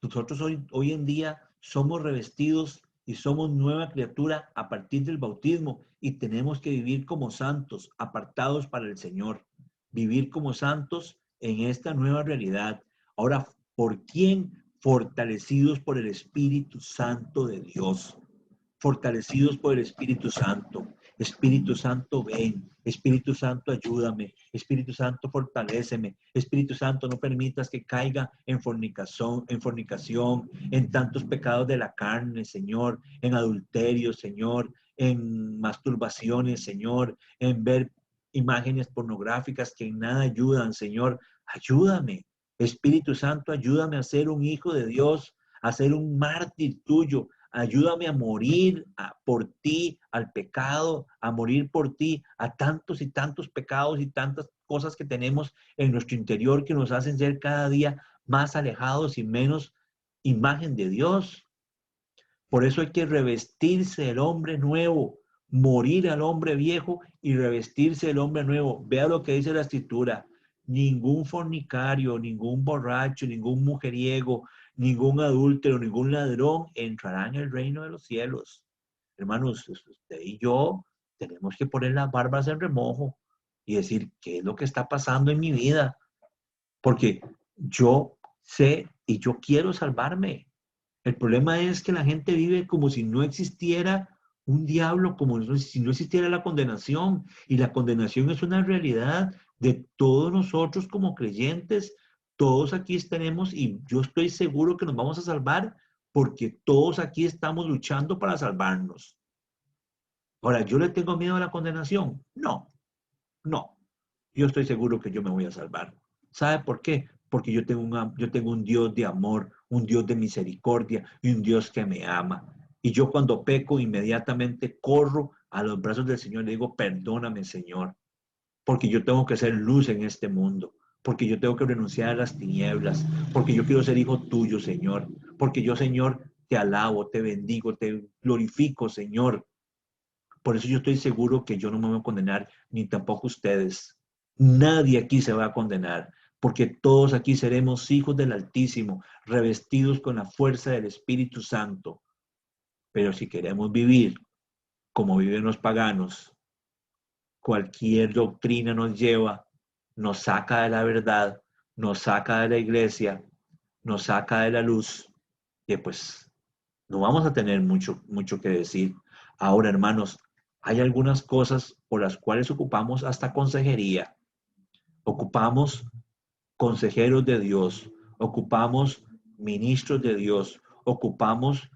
Nosotros hoy en día somos revestidos y somos nueva criatura a partir del bautismo y tenemos que vivir como santos, apartados para el Señor. Vivir como santos en esta nueva realidad. Ahora, ¿por quién? Fortalecidos por el Espíritu Santo de Dios. Fortalecidos por el Espíritu Santo. Espíritu Santo, ven. Espíritu Santo, ayúdame. Espíritu Santo, fortaléceme. Espíritu Santo, no permitas que caiga en fornicación, en tantos pecados de la carne, Señor, en adulterio, Señor, en masturbaciones, Señor, en ver imágenes pornográficas que en nada ayudan, Señor. Ayúdame. Espíritu Santo, ayúdame a ser un hijo de Dios, a ser un mártir tuyo. Ayúdame a morir por ti, al pecado, a morir por ti, a tantos y tantos pecados y tantas cosas que tenemos en nuestro interior que nos hacen ser cada día más alejados y menos imagen de Dios. Por eso hay que revestirse del hombre nuevo, morir al hombre viejo y revestirse del hombre nuevo. Vea lo que dice la Escritura. Ningún fornicario, ningún borracho, ningún mujeriego, ningún adúltero, ningún ladrón entrará en el reino de los cielos. Hermanos, usted y yo tenemos que poner las barbas en remojo y decir, ¿qué es lo que está pasando en mi vida? Porque yo sé y yo quiero salvarme. El problema es que la gente vive como si no existiera un diablo, como si no existiera la condenación. Y la condenación es una realidad de todos nosotros como creyentes. Todos aquí tenemos, y yo estoy seguro que nos vamos a salvar porque todos aquí estamos luchando para salvarnos. Ahora, ¿yo le tengo miedo a la condenación? No, no. Yo estoy seguro que yo me voy a salvar. ¿Sabe por qué? Porque yo tengo un Dios de amor, un Dios de misericordia y un Dios que me ama. Y yo cuando peco inmediatamente corro a los brazos del Señor y le digo, perdóname, Señor, porque yo tengo que ser luz en este mundo, porque yo tengo que renunciar a las tinieblas, porque yo quiero ser hijo tuyo, Señor, porque yo, Señor, te alabo, te bendigo, te glorifico, Señor. Por eso yo estoy seguro que yo no me voy a condenar, ni tampoco ustedes. Nadie aquí se va a condenar, porque todos aquí seremos hijos del Altísimo, revestidos con la fuerza del Espíritu Santo. Pero si queremos vivir como viven los paganos, cualquier doctrina nos lleva, nos saca de la verdad, nos saca de la iglesia, nos saca de la luz, y pues no vamos a tener mucho que decir. Ahora, hermanos, hay algunas cosas por las cuales ocupamos hasta consejería. Ocupamos consejeros de Dios, ocupamos ministros de Dios, ocupamos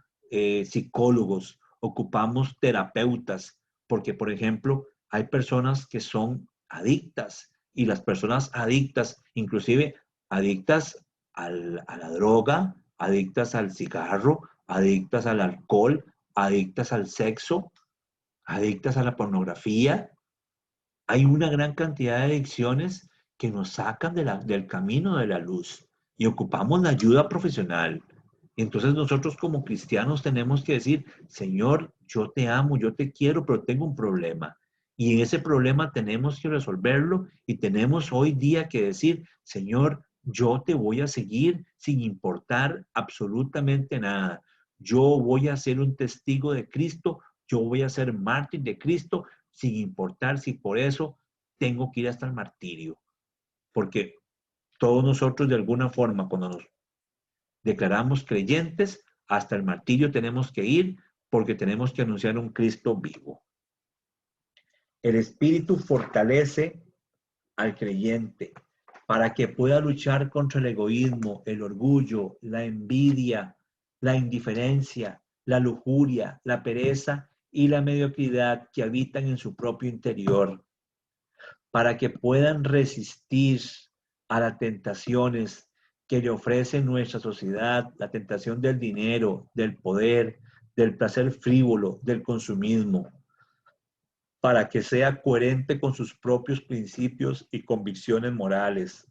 psicólogos, ocupamos terapeutas, porque, por ejemplo, hay personas que son adictas y las personas adictas, inclusive adictas a la droga, adictas al cigarro, adictas al alcohol, adictas al sexo, adictas a la pornografía. Hay una gran cantidad de adicciones que nos sacan del camino de la luz y ocupamos la ayuda profesional. Entonces nosotros como cristianos tenemos que decir, Señor, yo te amo, yo te quiero, pero tengo un problema. Y en ese problema tenemos que resolverlo y tenemos hoy día que decir, Señor, yo te voy a seguir sin importar absolutamente nada. Yo voy a ser un testigo de Cristo, yo voy a ser mártir de Cristo, sin importar si por eso tengo que ir hasta el martirio. Porque todos nosotros de alguna forma, cuando nos declaramos creyentes, hasta el martirio tenemos que ir porque tenemos que anunciar un Cristo vivo. El Espíritu fortalece al creyente para que pueda luchar contra el egoísmo, el orgullo, la envidia, la indiferencia, la lujuria, la pereza y la mediocridad que habitan en su propio interior, para que puedan resistir a las tentaciones que le ofrece nuestra sociedad, la tentación del dinero, del poder, del placer frívolo, del consumismo, para que sea coherente con sus propios principios y convicciones morales,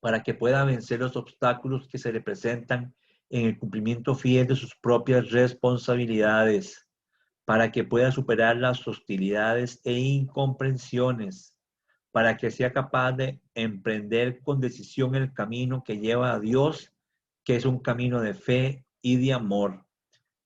para que pueda vencer los obstáculos que se le presentan en el cumplimiento fiel de sus propias responsabilidades, para que pueda superar las hostilidades e incomprensiones, para que sea capaz de emprender con decisión el camino que lleva a Dios, que es un camino de fe y de amor.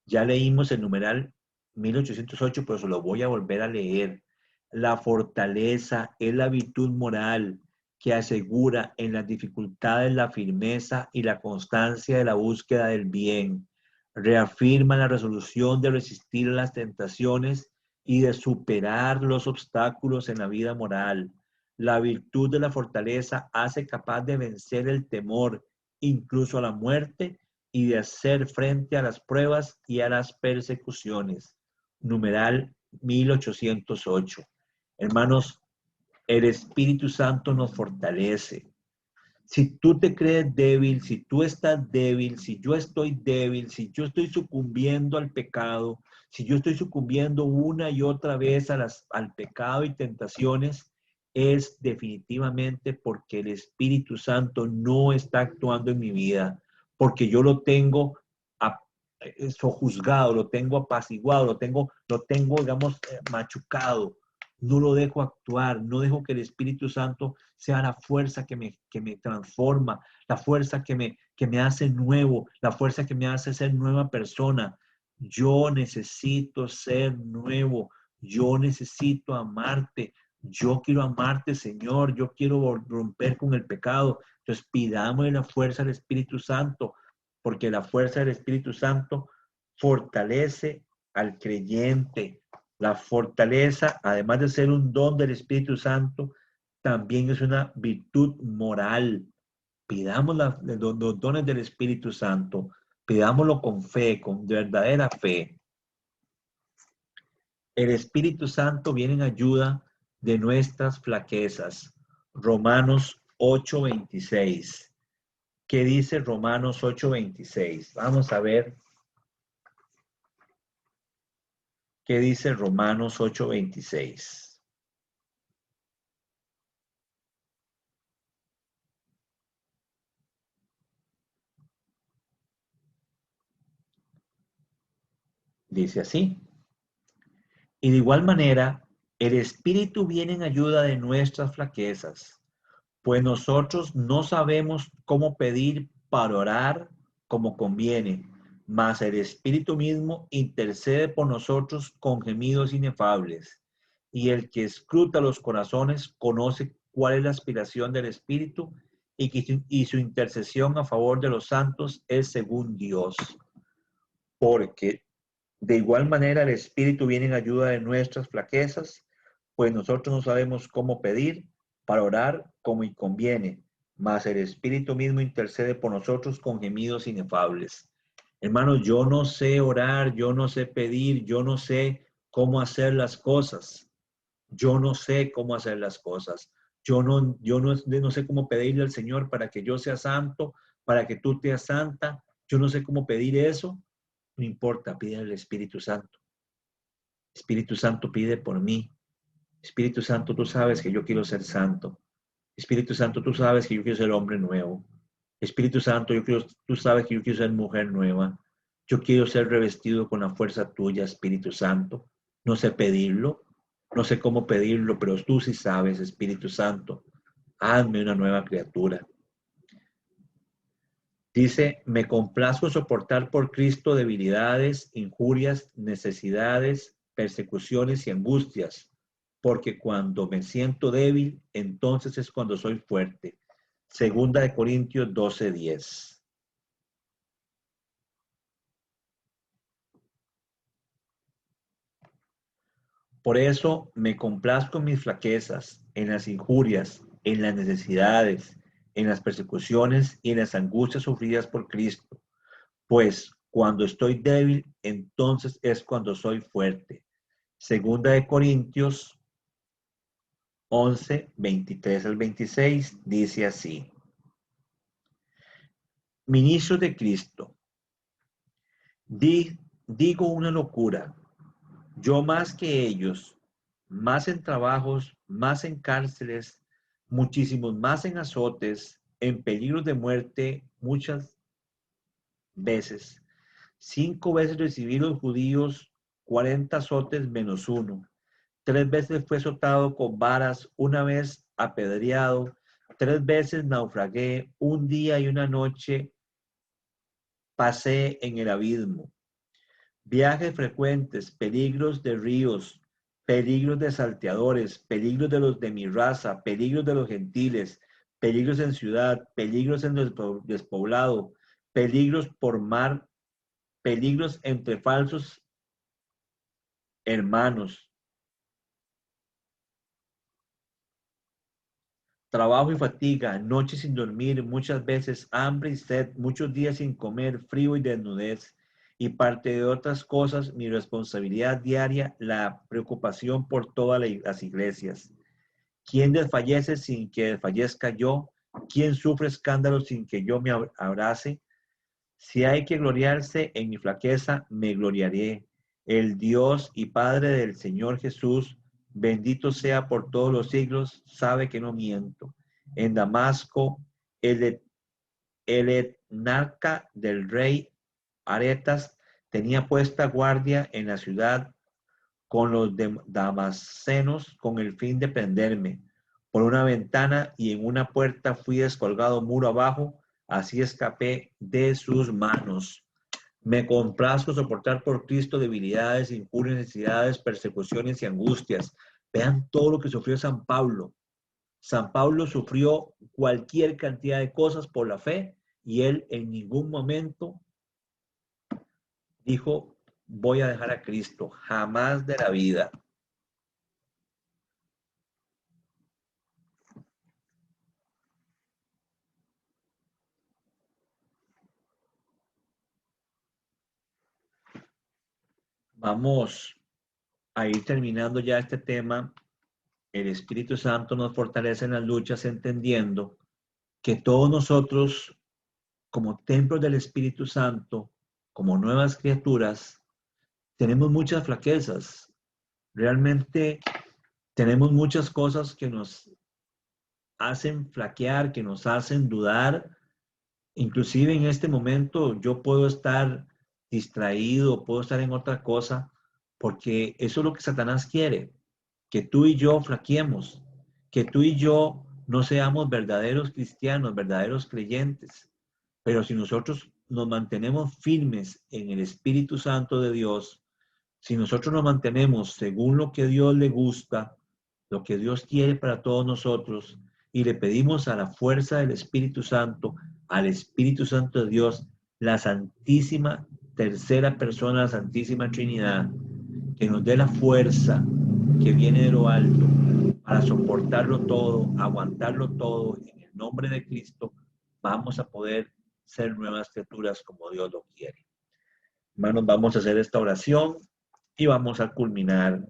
Ya leímos el numeral 1808, pero se lo voy a volver a leer. La fortaleza es la virtud moral que asegura en las dificultades la firmeza y la constancia de la búsqueda del bien. Reafirma la resolución de resistir a las tentaciones y de superar los obstáculos en la vida moral. La virtud de la fortaleza hace capaz de vencer el temor, incluso a la muerte, y de hacer frente a las pruebas y a las persecuciones. Numeral 1808. Hermanos, el Espíritu Santo nos fortalece. Si tú te crees débil, si tú estás débil, si yo estoy débil, si yo estoy sucumbiendo al pecado, si yo estoy sucumbiendo una y otra vez al pecado y tentaciones, es definitivamente porque el Espíritu Santo no está actuando en mi vida, porque yo lo tengo sojuzgado, lo tengo apaciguado, lo tengo, digamos, machucado. No lo dejo actuar, no dejo que el Espíritu Santo sea la fuerza que me transforma, la fuerza que me hace nuevo, la fuerza que me hace ser nueva persona. Yo necesito ser nuevo, yo necesito amarte, yo quiero amarte, Señor, yo quiero romper con el pecado. Entonces pidamos la fuerza del Espíritu Santo, porque la fuerza del Espíritu Santo fortalece al creyente. La fortaleza, además de ser un don del Espíritu Santo, también es una virtud moral. Pidamos los dones del Espíritu Santo, pidámoslo con fe, con verdadera fe. El Espíritu Santo viene en ayuda de nuestras flaquezas. Romanos 8:26. ¿Qué dice Romanos 8:26? Vamos a ver. ¿Qué dice Romanos 8:26? Dice así. Y de igual manera, el Espíritu viene en ayuda de nuestras flaquezas, pues nosotros no sabemos cómo pedir para orar como conviene, mas el Espíritu mismo intercede por nosotros con gemidos inefables. Y el que escruta los corazones conoce cuál es la aspiración del Espíritu y su intercesión a favor de los santos es según Dios. Porque de igual manera el Espíritu viene en ayuda de nuestras flaquezas, pues nosotros no sabemos cómo pedir para orar como conviene, mas el Espíritu mismo intercede por nosotros con gemidos inefables. Hermanos, yo no sé orar, yo no sé pedir, yo no sé cómo hacer las cosas. Yo no sé cómo hacer las cosas. Yo no sé cómo pedirle al Señor para que yo sea santo, para que tú seas santa. Yo no sé cómo pedir eso. No importa, pide al Espíritu Santo. Espíritu Santo, pide por mí. Espíritu Santo, tú sabes que yo quiero ser santo. Espíritu Santo, tú sabes que yo quiero ser hombre nuevo. Espíritu Santo, tú sabes que yo quiero ser mujer nueva. Yo quiero ser revestido con la fuerza tuya, Espíritu Santo. No sé pedirlo, no sé cómo pedirlo, pero tú sí sabes, Espíritu Santo. Hazme una nueva criatura. Dice, me complazco soportar por Cristo debilidades, injurias, necesidades, persecuciones y angustias, porque cuando me siento débil, entonces es cuando soy fuerte. Segunda de Corintios 12:10. Por eso me complazco en mis flaquezas, en las injurias, en las necesidades, en las persecuciones y en las angustias sufridas por Cristo. Pues cuando estoy débil, entonces es cuando soy fuerte. Segunda de Corintios 11, 23 al 26, dice así. Ministros de Cristo, digo una locura. Yo más que ellos, más en trabajos, más en cárceles, muchísimos más en azotes, en peligros de muerte, muchas veces. 5 veces recibí los judíos 40 azotes menos uno. 3 veces fue azotado con varas, una vez apedreado, 3 veces naufragué, un día y una noche pasé en el abismo. Viajes frecuentes, peligros de ríos, peligros de salteadores, peligros de los de mi raza, peligros de los gentiles, peligros en ciudad, peligros en despoblado, peligros por mar, peligros entre falsos hermanos, trabajo y fatiga, noches sin dormir, muchas veces hambre y sed, muchos días sin comer, frío y desnudez. Y parte de otras cosas, mi responsabilidad diaria, la preocupación por todas las iglesias. ¿Quién desfallece sin que desfallezca yo? ¿Quién sufre escándalos sin que yo me abrace? Si hay que gloriarse en mi flaqueza, me gloriaré. El Dios y Padre del Señor Jesús, bendito sea por todos los siglos, sabe que no miento. En Damasco, el etnarca del rey Aretas tenía puesta guardia en la ciudad con los damascenos con el fin de prenderme. Por una ventana y en una puerta fui descolgado muro abajo, así escapé de sus manos. Me complazco soportar por Cristo debilidades, injurias, necesidades, persecuciones y angustias. Vean todo lo que sufrió San Pablo. San Pablo sufrió cualquier cantidad de cosas por la fe y él en ningún momento dijo, voy a dejar a Cristo, jamás de la vida. Vamos a ir terminando ya este tema. El Espíritu Santo nos fortalece en las luchas entendiendo que todos nosotros, como templos del Espíritu Santo, como nuevas criaturas, tenemos muchas flaquezas. Realmente tenemos muchas cosas que nos hacen flaquear, que nos hacen dudar. Inclusive en este momento yo puedo estar distraído, puedo estar en otra cosa, porque eso es lo que Satanás quiere, que tú y yo flaqueemos, que tú y yo no seamos verdaderos cristianos, verdaderos creyentes. Pero si nosotros nos mantenemos firmes en el Espíritu Santo de Dios, si nosotros nos mantenemos según lo que Dios le gusta, lo que Dios quiere para todos nosotros, y le pedimos a la fuerza del Espíritu Santo, al Espíritu Santo de Dios, la Santísima Tercera Persona, la Santísima Trinidad, que nos dé la fuerza que viene de lo alto para soportarlo todo, aguantarlo todo, en el nombre de Cristo, vamos a poder ser nuevas criaturas como Dios lo quiere. Hermanos, vamos a hacer esta oración y vamos a culminar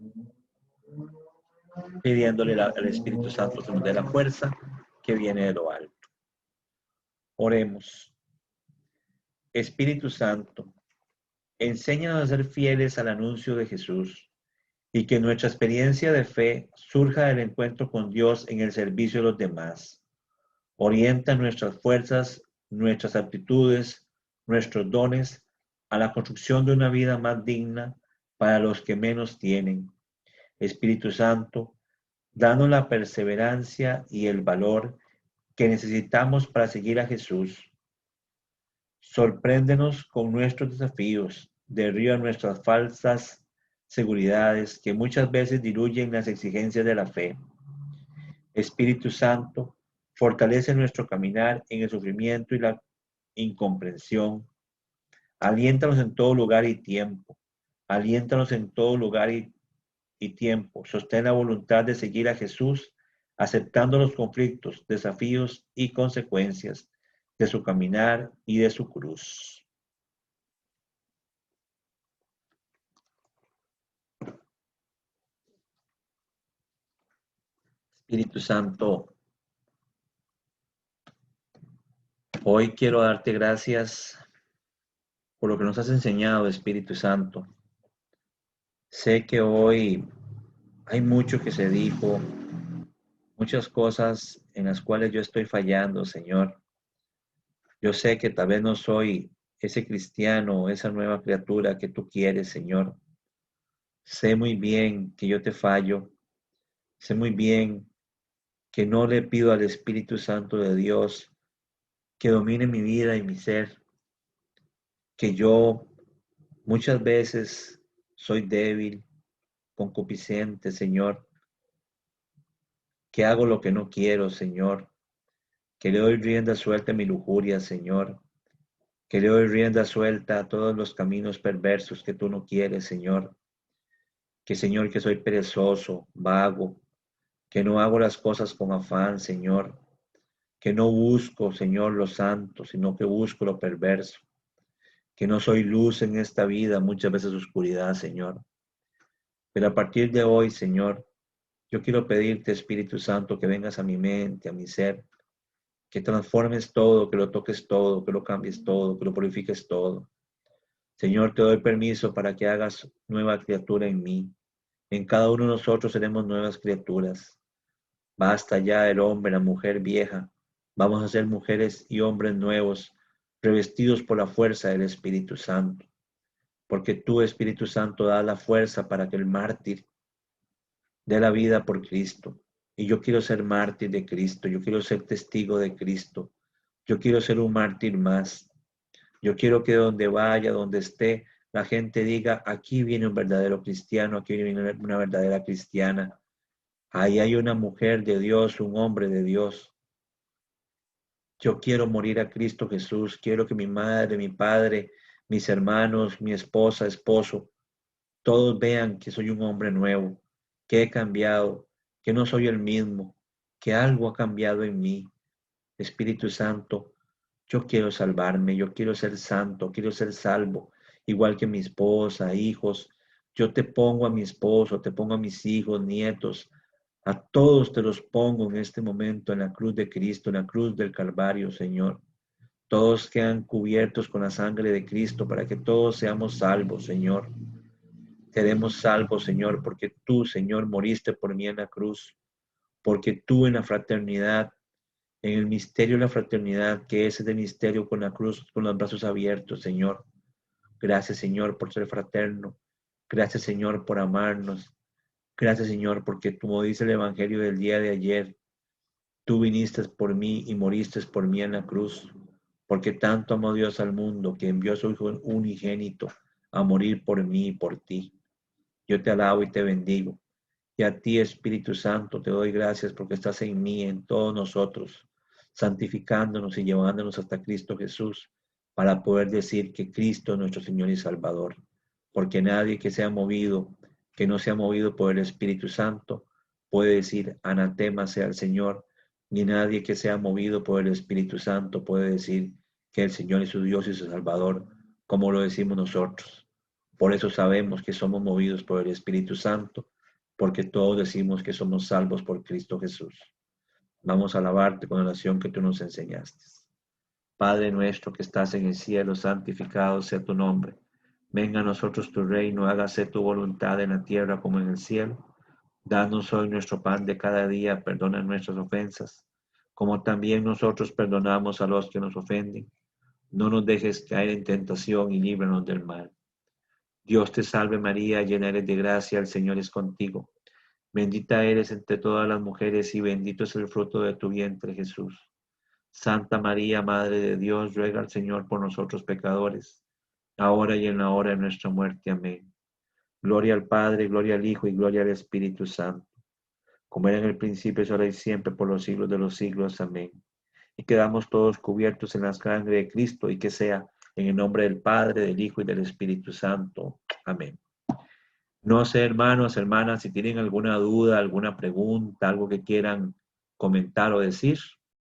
pidiéndole al Espíritu Santo que nos dé la fuerza que viene de lo alto. Oremos. Espíritu Santo, enséñanos a ser fieles al anuncio de Jesús y que nuestra experiencia de fe surja del encuentro con Dios en el servicio de los demás. Orienta nuestras fuerzas, nuestras aptitudes, nuestros dones a la construcción de una vida más digna para los que menos tienen. Espíritu Santo, danos la perseverancia y el valor que necesitamos para seguir a Jesús. Sorpréndenos con nuestros desafíos, derriba nuestras falsas seguridades que muchas veces diluyen las exigencias de la fe. Espíritu Santo, fortalece nuestro caminar en el sufrimiento y la incomprensión. Aliéntanos en todo lugar y tiempo. Aliéntanos en todo lugar y y tiempo. Sostén la voluntad de seguir a Jesús, aceptando los conflictos, desafíos y consecuencias de su caminar y de su cruz. Espíritu Santo, hoy quiero darte gracias por lo que nos has enseñado, Espíritu Santo. Sé que hoy hay mucho que se dijo, muchas cosas en las cuales yo estoy fallando, Señor. Yo sé que tal vez no soy ese cristiano, esa nueva criatura que tú quieres, Señor. Sé muy bien que yo te fallo. Sé muy bien que no le pido al Espíritu Santo de Dios que domine mi vida y mi ser. Que yo muchas veces soy débil, concupiscente, Señor. Que hago lo que no quiero, Señor. Que le doy rienda suelta a mi lujuria, Señor. Que le doy rienda suelta a todos los caminos perversos que tú no quieres, Señor. Que, Señor, que soy perezoso, vago, que no hago las cosas con afán, Señor. Que no busco, Señor, lo santo, sino que busco lo perverso. Que no soy luz en esta vida, muchas veces oscuridad, Señor. Pero a partir de hoy, Señor, yo quiero pedirte, Espíritu Santo, que vengas a mi mente, a mi ser, que transformes todo, que lo toques todo, que lo cambies todo, que lo purifiques todo. Señor, te doy permiso para que hagas nueva criatura en mí. En cada uno de nosotros seremos nuevas criaturas. Basta ya el hombre, la mujer vieja. Vamos a ser mujeres y hombres nuevos, revestidos por la fuerza del Espíritu Santo. Porque tú, Espíritu Santo, das la fuerza para que el mártir dé la vida por Cristo. Y yo quiero ser mártir de Cristo. Yo quiero ser testigo de Cristo. Yo quiero ser un mártir más. Yo quiero que donde vaya, donde esté, la gente diga, aquí viene un verdadero cristiano, aquí viene una verdadera cristiana. Ahí hay una mujer de Dios, un hombre de Dios. Yo quiero morir a Cristo Jesús. Quiero que mi madre, mi padre, mis hermanos, mi esposa, esposo, todos vean que soy un hombre nuevo, que he cambiado, que no soy el mismo, que algo ha cambiado en mí. Espíritu Santo, yo quiero salvarme, yo quiero ser santo, quiero ser salvo, igual que mi esposa, hijos. Yo te pongo a mi esposo, te pongo a mis hijos, nietos, a todos te los pongo en este momento en la cruz de Cristo, en la cruz del Calvario, Señor. Todos quedan cubiertos con la sangre de Cristo para que todos seamos salvos, Señor. Seremos salvos, Señor, porque tú, Señor, moriste por mí en la cruz, porque tú en la fraternidad, en el misterio de la fraternidad, que es el misterio con la cruz, con los brazos abiertos, Señor. Gracias, Señor, por ser fraterno. Gracias, Señor, por amarnos. Gracias, Señor, porque como dice el Evangelio del día de ayer, tú viniste por mí y moriste por mí en la cruz, porque tanto amó Dios al mundo que envió a su Hijo unigénito a morir por mí y por ti. Yo te alabo y te bendigo. Y a ti, Espíritu Santo, te doy gracias porque estás en mí, en todos nosotros, santificándonos y llevándonos hasta Cristo Jesús, para poder decir que Cristo es nuestro Señor y Salvador. Porque nadie que sea movido, que no sea movido por el Espíritu Santo, puede decir anatema sea el Señor, ni nadie que sea movido por el Espíritu Santo puede decir que el Señor es su Dios y su Salvador, como lo decimos nosotros. Por eso sabemos que somos movidos por el Espíritu Santo, porque todos decimos que somos salvos por Cristo Jesús. Vamos a alabarte con la oración que tú nos enseñaste. Padre nuestro que estás en el cielo, santificado sea tu nombre. Venga a nosotros tu reino, hágase tu voluntad en la tierra como en el cielo. Danos hoy nuestro pan de cada día, perdona nuestras ofensas, como también nosotros perdonamos a los que nos ofenden. No nos dejes caer en tentación y líbranos del mal. Dios te salve María, llena eres de gracia, el Señor es contigo. Bendita eres entre todas las mujeres y bendito es el fruto de tu vientre, Jesús. Santa María, Madre de Dios, ruega al Señor por nosotros pecadores, ahora y en la hora de nuestra muerte. Amén. Gloria al Padre, gloria al Hijo y gloria al Espíritu Santo, como era en el principio, es ahora y siempre, por los siglos de los siglos. Amén. Y quedamos todos cubiertos en la sangre de Cristo, y que sea en el nombre del Padre, del Hijo y del Espíritu Santo. Amén. No sé, hermanos, hermanas, si tienen alguna duda, alguna pregunta, algo que quieran comentar o decir.